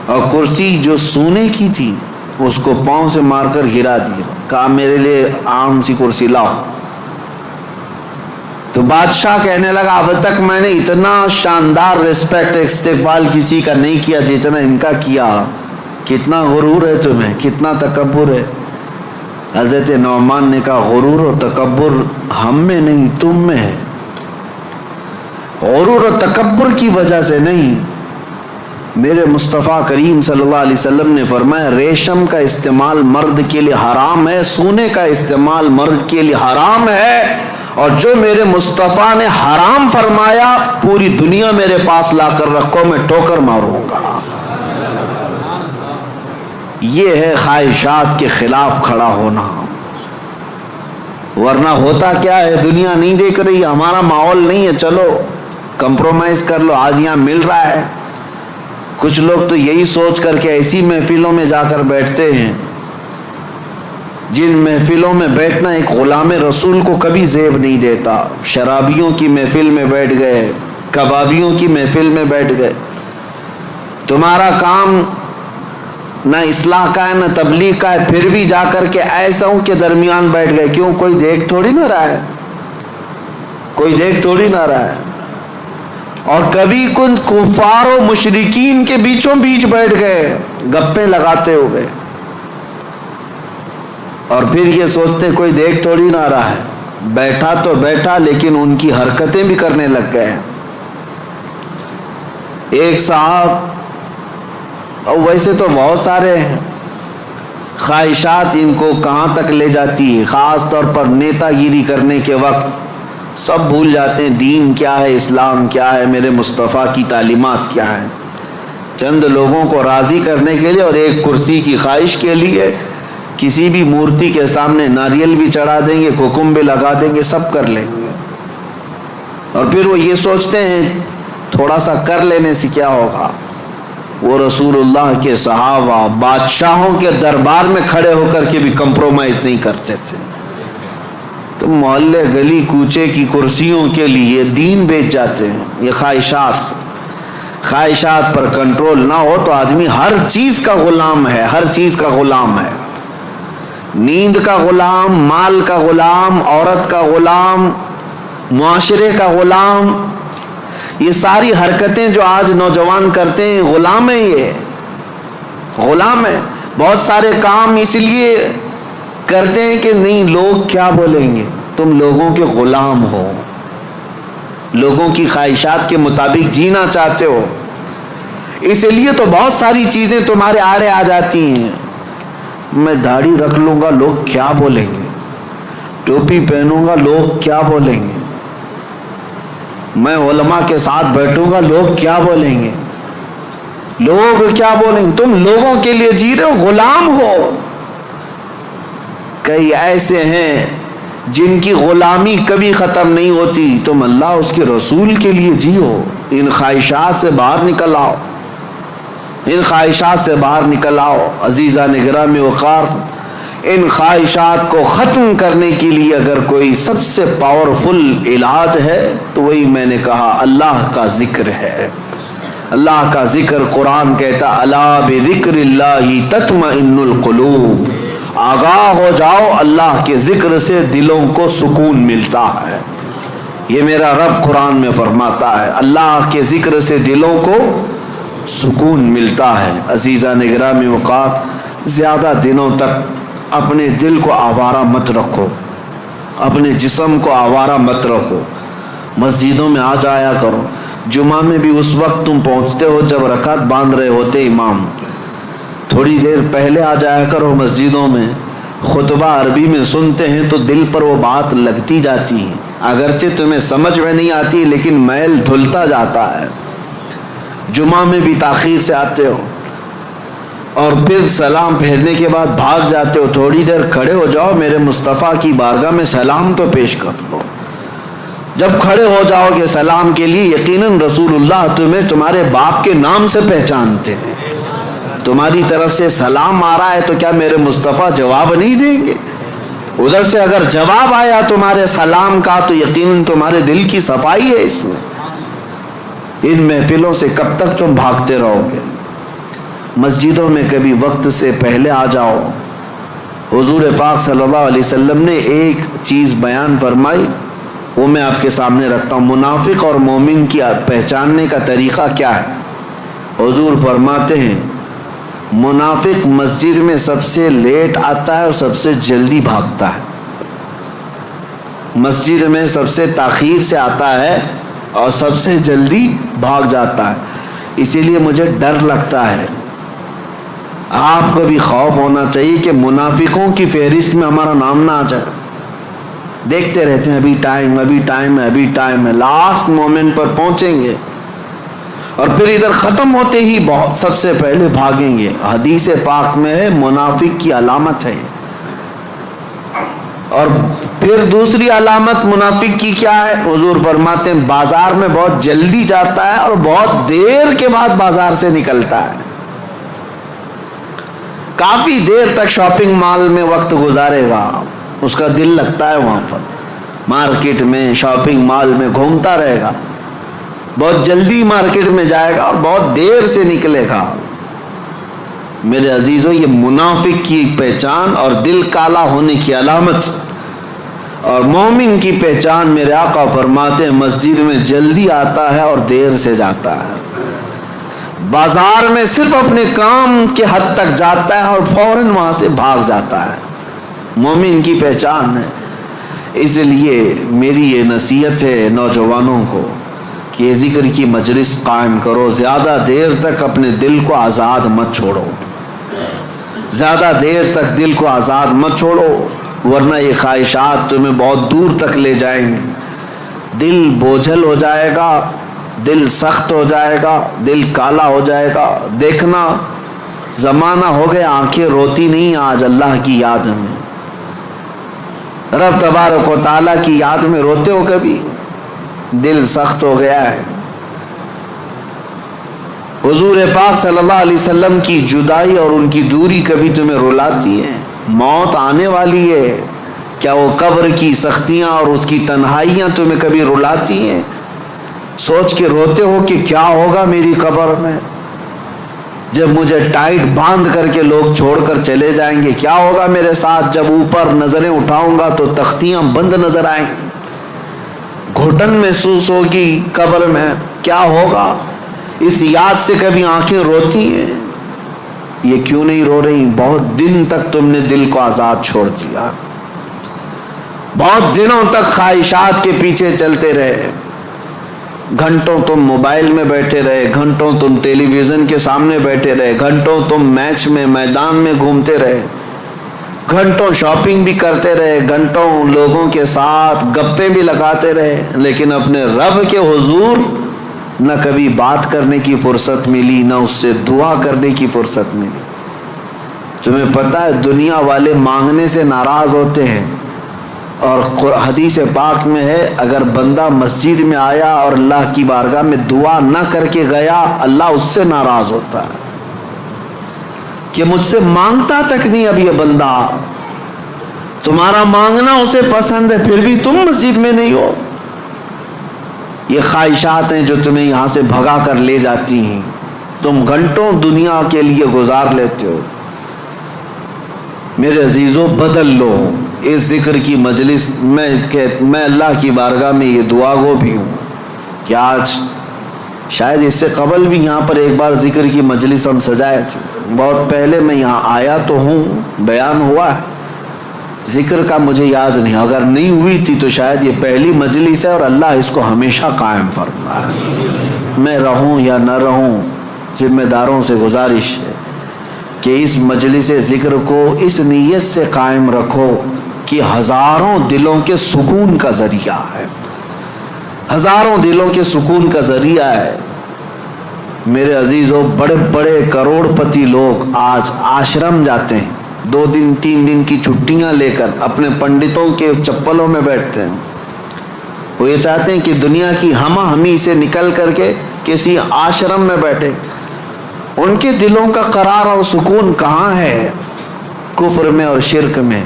اور کرسی جو سونے کی تھی اس کو پاؤں سے مار کر گرا دیا، کہا میرے لیے عام سی کرسی لاؤ۔ تو بادشاہ کہنے لگا اب تک میں نے اتنا شاندار ریسپیکٹ استقبال کسی کا نہیں کیا جتنا ان کا کیا، کتنا غرور ہے تمہیں، کتنا تکبر ہے۔ حضرت نعمان نے کہا غرور و تکبر ہم میں نہیں تم میں ہے، غرور و تکبر کی وجہ سے نہیں۔ میرے مصطفیٰ کریم صلی اللہ علیہ وسلم نے فرمایا ریشم کا استعمال مرد کے لیے حرام ہے، سونے کا استعمال مرد کے لیے حرام ہے، اور جو میرے مصطفیٰ نے حرام فرمایا پوری دنیا میرے پاس لا کر رکھو، میں ٹوکر ماروں گا۔ یہ ہے خواہشات کے خلاف کھڑا ہونا، ورنہ ہوتا کیا ہے، دنیا نہیں دیکھ رہی، ہمارا ماحول نہیں ہے، چلو کمپرومائز کر لو، آج یہاں مل رہا ہے۔ کچھ لوگ تو یہی سوچ کر کے ایسی محفلوں میں جا کر بیٹھتے ہیں جن محفلوں میں بیٹھنا ایک غلام رسول کو کبھی زیب نہیں دیتا۔ شرابیوں کی محفل میں بیٹھ گئے، کبابیوں کی محفل میں بیٹھ گئے، تمہارا کام نہ اصلاح کا ہے نہ تبلیغ کا ہے، پھر بھی جا کر کے ایساؤں کے درمیان بیٹھ گئے، کیوں؟ کوئی دیکھ تھوڑی نہ رہا ہے، کوئی دیکھ تھوڑی نہ رہا ہے۔ اور کبھی کن کفار و مشرکین کے بیچوں بیچ بیٹھ گئے گپیں لگاتے ہوئے، اور پھر یہ سوچتے کوئی دیکھ تھوڑی نہ رہا ہے، بیٹھا تو بیٹھا لیکن ان کی حرکتیں بھی کرنے لگ گئے۔ ایک صاحب، اور ویسے تو بہت سارے ہیں، خواہشات ان کو کہاں تک لے جاتی ہے، خاص طور پر نیتا گیری کرنے کے وقت سب بھول جاتے ہیں دین کیا ہے، اسلام کیا ہے، میرے مصطفیٰ کی تعلیمات کیا ہے۔ چند لوگوں کو راضی کرنے کے لیے اور ایک کرسی کی خواہش کے لیے کسی بھی مورتی کے سامنے ناریل بھی چڑھا دیں گے، کوکم بھی لگا دیں گے، سب کر لیں گے، اور پھر وہ یہ سوچتے ہیں تھوڑا سا کر لینے سے کیا ہوگا۔ وہ رسول اللہ کے صحابہ بادشاہوں کے دربار میں کھڑے ہو کر کے بھی کمپرومائز نہیں کرتے تھے، تو محلے گلی کوچے کی کرسیوں کے لیے دین بیچ جاتے ہیں۔ یہ خواہشات پر کنٹرول نہ ہو تو آدمی ہر چیز کا غلام ہے، ہر چیز کا غلام ہے، نیند کا غلام، مال کا غلام، عورت کا غلام، معاشرے کا غلام۔ یہ ساری حرکتیں جو آج نوجوان کرتے ہیں غلام ہیں، یہ غلام ہے۔ بہت سارے کام اس لیے کرتے ہیں کہ نہیں لوگ کیا بولیں گے، تم لوگوں کے غلام ہو، لوگوں کی خواہشات کے مطابق جینا چاہتے ہو، اس لیے تو بہت ساری چیزیں تمہارے آڑے آ جاتی ہیں۔ میں داڑھی رکھ لوں گا لوگ کیا بولیں گے، ٹوپی پہنوں گا لوگ کیا بولیں گے، میں علماء کے ساتھ بیٹھوں گا لوگ کیا بولیں گے، لوگ کیا بولیں گے۔ تم لوگوں کے لیے جی رہے ہو، غلام ہو۔ کئی ایسے ہیں جن کی غلامی کبھی ختم نہیں ہوتی، تم اللہ اس کے رسول کے لیے جیو، ان خواہشات سے باہر نکل آؤ، ان خواہشات سے باہر نکل آؤ۔ عزیزان گرامی وقار، ان خواہشات کو ختم کرنے کے لیے اگر کوئی سب سے پاورفل علاج ہے تو وہی میں نے کہا اللہ کا ذکر ہے۔ اللہ کا ذکر، قرآن کہتا الا بذکر اللہ تطمئن القلوب، آگاہ ہو جاؤ اللہ کے ذکر سے دلوں کو سکون ملتا ہے۔ یہ میرا رب قرآن میں فرماتا ہے، اللہ کے ذکر سے دلوں کو سکون ملتا ہے۔ عزیزان گرامی وقار، زیادہ دنوں تک اپنے دل کو آوارہ مت رکھو، اپنے جسم کو آوارہ مت رکھو، مسجدوں میں آ جایا کرو۔ جمعہ میں بھی اس وقت تم پہنچتے ہو جب رکعت باندھ رہے ہوتے امام، تھوڑی دیر پہلے آ جایا کرو مسجدوں میں، خطبہ عربی میں سنتے ہیں تو دل پر وہ بات لگتی جاتی ہے، اگرچہ تمہیں سمجھ میں نہیں آتی لیکن میل دھلتا جاتا ہے۔ جمعہ میں بھی تاخیر سے آتے ہو اور پھر سلام پھیرنے کے بعد بھاگ جاتے ہو، تھوڑی دیر کھڑے ہو جاؤ، میرے مصطفیٰ کی بارگاہ میں سلام تو پیش کر لو۔ جب کھڑے ہو جاؤ گے سلام کے لیے، یقیناً رسول اللہ تمہیں تمہارے باپ کے نام سے پہچانتے ہیں، تمہاری طرف سے سلام آ رہا ہے تو کیا میرے مصطفیٰ جواب نہیں دیں گے؟ ادھر سے اگر جواب آیا تمہارے سلام کا تو یقیناً تمہارے دل کی صفائی ہے اس میں۔ ان محفلوں سے کب تک تم بھاگتے رہو گے؟ مسجدوں میں کبھی وقت سے پہلے آ جاؤ۔ حضور پاک صلی اللہ علیہ وسلم نے ایک چیز بیان فرمائی، وہ میں آپ کے سامنے رکھتا ہوں۔ منافق اور مومن کی پہچاننے کا طریقہ کیا ہے؟ حضور فرماتے ہیں منافق مسجد میں سب سے لیٹ آتا ہے اور سب سے جلدی بھاگتا ہے، مسجد میں سب سے تاخیر سے آتا ہے اور سب سے جلدی بھاگ جاتا ہے۔ اسی لیے مجھے ڈر لگتا ہے، آپ کو بھی خوف ہونا چاہیے کہ منافقوں کی فہرست میں ہمارا نام نہ آ جائے۔ دیکھتے رہتے ہیں ابھی ٹائم ہے، ابھی ٹائم ہے، لاسٹ مومنٹ پر پہنچیں گے اور پھر ادھر ختم ہوتے ہی بہت سب سے پہلے بھاگیں گے۔ حدیث پاک میں ہے منافق کی علامت ہے۔ اور پھر دوسری علامت منافق کی کیا ہے؟ حضور فرماتے ہیں بازار میں بہت جلدی جاتا ہے اور بہت دیر کے بعد بازار سے نکلتا ہے، کافی دیر تک شاپنگ مال میں وقت گزارے گا، اس کا دل لگتا ہے وہاں پر، مارکیٹ میں شاپنگ مال میں گھومتا رہے گا، بہت جلدی مارکیٹ میں جائے گا اور بہت دیر سے نکلے گا۔ میرے عزیزو، یہ منافق کی پہچان اور دل کالا ہونے کی علامت، اور مومن کی پہچان میرے آقا فرماتے ہیں مسجد میں جلدی آتا ہے اور دیر سے جاتا ہے، بازار میں صرف اپنے کام کے حد تک جاتا ہے اور فوراً وہاں سے بھاگ جاتا ہے، مومن کی پہچان ہے۔ اس لیے میری یہ نصیحت ہے نوجوانوں کو کہ ذکر کی مجلس قائم کرو، زیادہ دیر تک اپنے دل کو آزاد مت چھوڑو، زیادہ دیر تک دل کو آزاد مت چھوڑو، ورنہ یہ خواہشات تمہیں بہت دور تک لے جائیں گے، دل بوجھل ہو جائے گا، دل سخت ہو جائے گا، دل کالا ہو جائے گا۔ دیکھنا زمانہ ہو گیا آنکھیں روتی نہیں آج اللہ کی یاد میں، رب تبارک و تعالیٰ کی یاد میں روتے ہو کبھی؟ دل سخت ہو گیا ہے۔ حضور پاک صلی اللہ علیہ وسلم کی جدائی اور ان کی دوری کبھی تمہیں رلاتی ہے؟ موت آنے والی ہے، کیا وہ قبر کی سختیاں اور اس کی تنہائیاں تمہیں کبھی رلاتی ہیں؟ سوچ کے روتے ہو کہ کیا ہوگا میری قبر میں جب مجھے ٹائٹ باندھ کر کے لوگ چھوڑ کر چلے جائیں گے؟ کیا ہوگا میرے ساتھ جب اوپر نظریں اٹھاؤں گا تو تختیاں بند نظر آئیں گی، گھٹن محسوس ہوگی قبر میں، کیا ہوگا؟ اس یاد سے کبھی آنکھیں روتی ہیں؟ یہ کیوں نہیں رو رہی؟ بہت دن تک تم نے دل کو آزاد چھوڑ دیا، بہت دنوں تک خواہشات کے پیچھے چلتے رہے، گھنٹوں تم موبائل میں بیٹھے رہے، گھنٹوں تم ٹیلی ویژن کے سامنے بیٹھے رہے، گھنٹوں تم میچ میں میدان میں گھومتے رہے، گھنٹوں شاپنگ بھی کرتے رہے، گھنٹوں لوگوں کے ساتھ گپیں بھی لگاتے رہے، لیکن اپنے رب کے حضور نہ کبھی بات کرنے کی فرصت ملی، نہ اس سے دعا کرنے کی فرصت ملی۔ تمہیں پتہ ہے دنیا والے مانگنے سے ناراض ہوتے ہیں، اور حدیث پاک میں ہے اگر بندہ مسجد میں آیا اور اللہ کی بارگاہ میں دعا نہ کر کے گیا، اللہ اس سے ناراض ہوتا ہے کہ مجھ سے مانگتا تک نہیں اب یہ بندہ، تمہارا مانگنا اسے پسند ہے پھر بھی تم مسجد میں نہیں ہو۔ یہ خواہشات ہیں جو تمہیں یہاں سے بھگا کر لے جاتی ہیں، تم گھنٹوں دنیا کے لیے گزار لیتے ہو۔ میرے عزیزوں بدل لو اس ذکر کی مجلس میں اللہ کی بارگاہ میں یہ دعا گو بھی ہوں کہ آج شاید اس سے قبل بھی یہاں پر ایک بار ذکر کی مجلس ہم سجائے تھے، بہت پہلے میں یہاں آیا تو ہوں، بیان ہوا ہے، ذکر کا مجھے یاد نہیں، اگر نہیں ہوئی تھی تو شاید یہ پہلی مجلس ہے، اور اللہ اس کو ہمیشہ قائم فرمائے۔ میں رہوں یا نہ رہوں، ذمہ داروں سے گزارش ہے کہ اس مجلس ذکر کو اس نیت سے قائم رکھو کہ ہزاروں دلوں کے سکون کا ذریعہ ہے، ہزاروں دلوں کے سکون کا ذریعہ ہے۔ میرے عزیزوں بڑے بڑے کروڑ پتی لوگ آج آشرم جاتے ہیں، 2 دن 3 دن کی چھٹیاں لے کر اپنے پنڈتوں کے چپلوں میں بیٹھتے ہیں، وہ یہ چاہتے ہیں کہ دنیا کی ہمہ ہمی سے نکل کر کے کسی آشرم میں بیٹھے۔ ان کے دلوں کا قرار اور سکون کہاں ہے؟ کفر میں اور شرک میں۔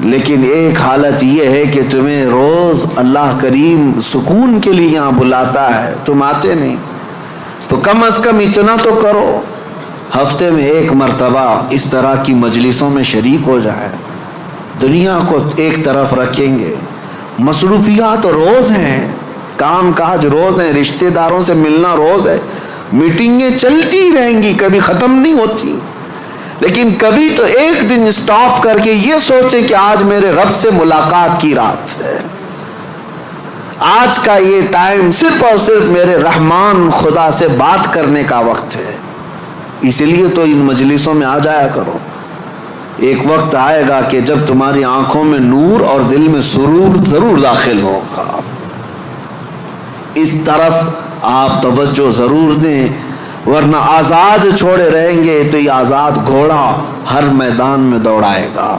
لیکن ایک حالت یہ ہے کہ تمہیں روز اللہ کریم سکون کے لیے یہاں بلاتا ہے، تم آتے نہیں، تو کم از کم اتنا تو کرو، ہفتے میں 1 مرتبہ اس طرح کی مجلسوں میں شریک ہو جائے۔ دنیا کو ایک طرف رکھیں گے، مصروفیات روز ہیں، کام کاج روز ہیں، رشتہ داروں سے ملنا روز ہے، میٹنگیں چلتی رہیں گی، کبھی ختم نہیں ہوتی، لیکن کبھی تو ایک دن سٹاپ کر کے یہ سوچیں کہ آج میرے رب سے ملاقات کی رات ہے، آج کا یہ ٹائم صرف اور صرف میرے رحمان خدا سے بات کرنے کا وقت ہے۔ اس لیے تو ان مجلسوں میں آ جایا کرو۔ ایک وقت آئے گا کہ جب تمہاری آنکھوں میں نور اور دل میں سرور ضرور داخل ہوگا، اس طرف آپ توجہ ضرور دیں، ورنہ آزاد چھوڑے رہیں گے تو یہ آزاد گھوڑا ہر میدان میں دوڑائے گا،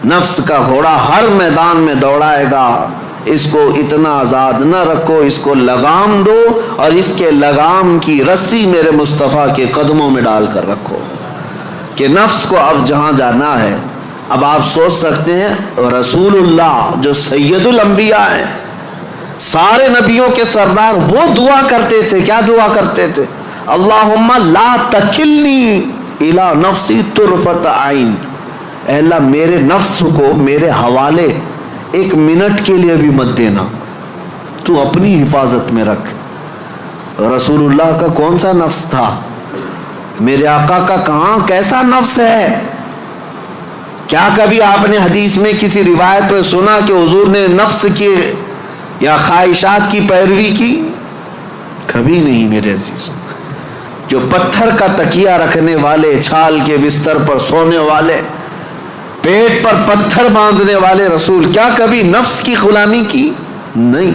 نفس کا گھوڑا ہر میدان میں دوڑائے گا۔ اس کو اتنا آزاد نہ رکھو، اس کو لگام دو، اور اس کے لگام کی رسی میرے مصطفیٰ کے قدموں میں ڈال کر رکھو کہ نفس کو اب جہاں جانا ہے۔ اب آپ سوچ سکتے ہیں رسول اللہ جو سید الانبیاء ہیں، سارے نبیوں کے سردار، وہ دعا کرتے تھے، کیا دعا کرتے تھے؟ اللہم لا تکلنی الی نفسی طرفۃ عین، اے اللہ میرے نفس کو میرے حوالے 1 منٹ کے لیے بھی مت دینا، تو اپنی حفاظت میں رکھ۔ رسول اللہ کا کون سا نفس تھا؟ میرے آقا کا کہاں کیسا نفس ہے؟ کیا کبھی آپ نے حدیث میں کسی روایت میں سنا کہ حضور نے نفس کی یا خواہشات کی پیروی کی؟ کبھی نہیں میرے عزیز۔ جو پتھر کا تکیہ رکھنے والے، چھال کے بستر پر سونے والے، پیٹ پر پتھر باندھنے والے رسول، کیا کبھی نفس کی غلامی کی؟ نہیں۔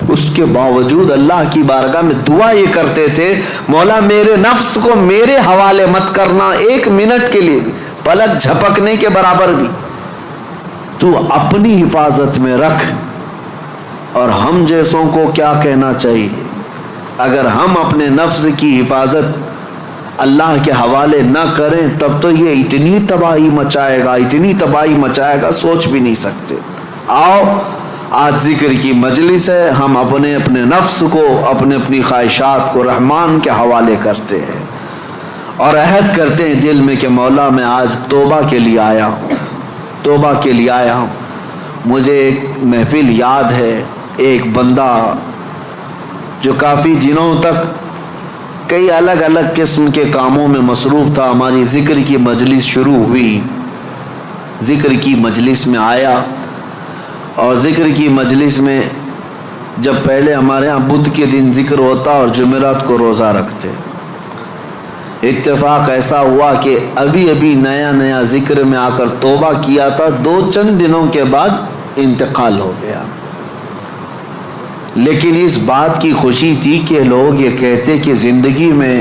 اس کے باوجود اللہ کی بارگاہ میں دعا یہ کرتے تھے، مولا میرے نفس کو میرے حوالے مت کرنا 1 منٹ کے لیے بھی، پلک جھپکنے کے برابر بھی، تو اپنی حفاظت میں رکھ۔ اور ہم جیسوں کو کیا کہنا چاہیے؟ اگر ہم اپنے نفس کی حفاظت اللہ کے حوالے نہ کریں تب تو یہ اتنی تباہی مچائے گا، اتنی تباہی مچائے گا، سوچ بھی نہیں سکتے۔ آؤ آج ذکر کی مجلس ہے، ہم اپنے نفس کو، اپنی خواہشات کو رحمان کے حوالے کرتے ہیں اور عہد کرتے ہیں دل میں کہ مولا میں آج توبہ کے لیے آیا ہوں، توبہ کے لیے آیا ہوں۔ مجھے ایک محفل یاد ہے، ایک بندہ جو کافی دنوں تک کئی الگ الگ قسم کے کاموں میں مصروف تھا، ہماری ذکر کی مجلس شروع ہوئی، ذکر کی مجلس میں آیا، اور ذکر کی مجلس میں جب پہلے ہمارے ہاں بدھ کے دن ذکر ہوتا اور جمعرات کو روزہ رکھتے، اتفاق ایسا ہوا کہ ابھی نیا ذکر میں آ کر توبہ کیا تھا، 2 دنوں کے بعد انتقال ہو گیا۔ لیکن اس بات کی خوشی تھی کہ لوگ یہ کہتے کہ زندگی میں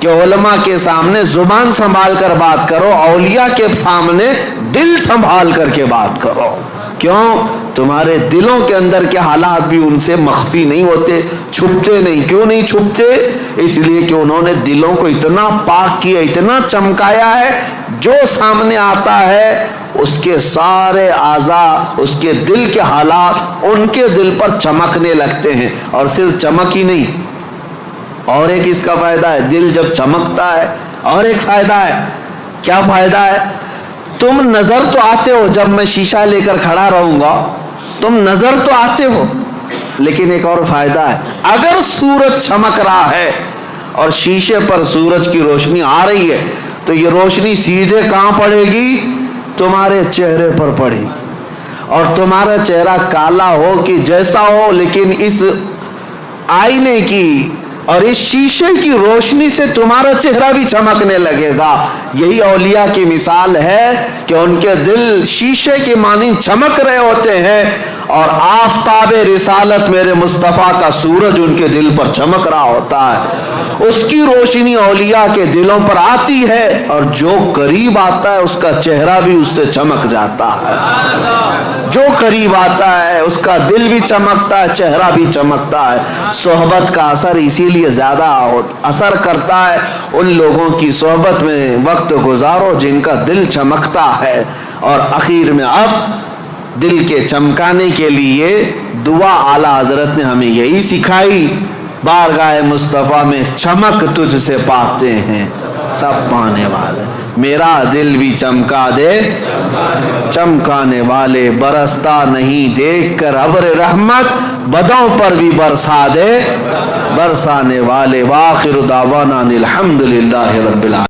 کہ علماء کے سامنے زبان سنبھال کر بات کرو، اولیاء کے سامنے دل سنبھال کر کے بات کرو۔ کیوں؟ تمہارے دلوں کے اندر کے حالات بھی ان سے مخفی نہیں ہوتے، چھپتے نہیں۔ کیوں نہیں چھپتے؟ اس لیے کہ انہوں نے دلوں کو اتنا پاک کیا، اتنا چمکایا ہے، جو سامنے آتا ہے اس کے سارے اعضاء، اس کے دل کے حالات ان کے دل پر چمکنے لگتے ہیں۔ اور صرف چمک ہی نہیں، اور ایک اس کا فائدہ ہے، دل جب چمکتا ہے اور ایک فائدہ ہے۔ کیا فائدہ ہے؟ تم نظر تو آتے ہو، جب میں شیشہ لے کر کھڑا رہوں گا تم نظر تو آتے ہو، لیکن ایک اور فائدہ ہے، اگر سورج چمک رہا ہے اور شیشے پر سورج کی روشنی آ رہی ہے تو یہ روشنی سیدھے کہاں پڑے گی؟ تمہارے چہرے پر پڑے گی، اور تمہارا چہرہ کالا ہو کہ جیسا ہو، لیکن اس آئینے کی اور اس شیشے کی روشنی سے تمہارا چہرہ بھی چمکنے لگے گا۔ یہی اولیاء کی مثال ہے کہ ان کے دل شیشے کی مانند چمک رہے ہوتے ہیں، اور آفتاب رسالت میرے مصطفیٰ کا سورج ان کے دل پر چمک رہا ہوتا ہے، اس کی روشنی اولیاء کے دلوں پر آتی ہے، اور جو قریب آتا ہے اس کا چہرہ بھی اس سے چمک جاتا ہے۔ جو قریب آتا ہے اس کا دل بھی چمکتا ہے، چہرہ بھی چمکتا ہے۔ صحبت کا اثر اسی لیے زیادہ اثر کرتا ہے، ان لوگوں کی صحبت میں وقت گزارو جن کا دل چمکتا ہے۔ اور اخیر میں اب دل کے چمکانے کے لیے دعا اعلیٰ حضرت نے ہمیں یہی سکھائی، بارگاہ مصطفیٰ میں چمک تجھ سے پاتے ہیں سب پانے والے، میرا دل بھی چمکا دے چمکانے والے، برستا نہیں دیکھ کر ابر رحمت، بدوں پر بھی برسا دے برسانے والے۔ وآخر دعوانا الحمدللہ رب العالمین۔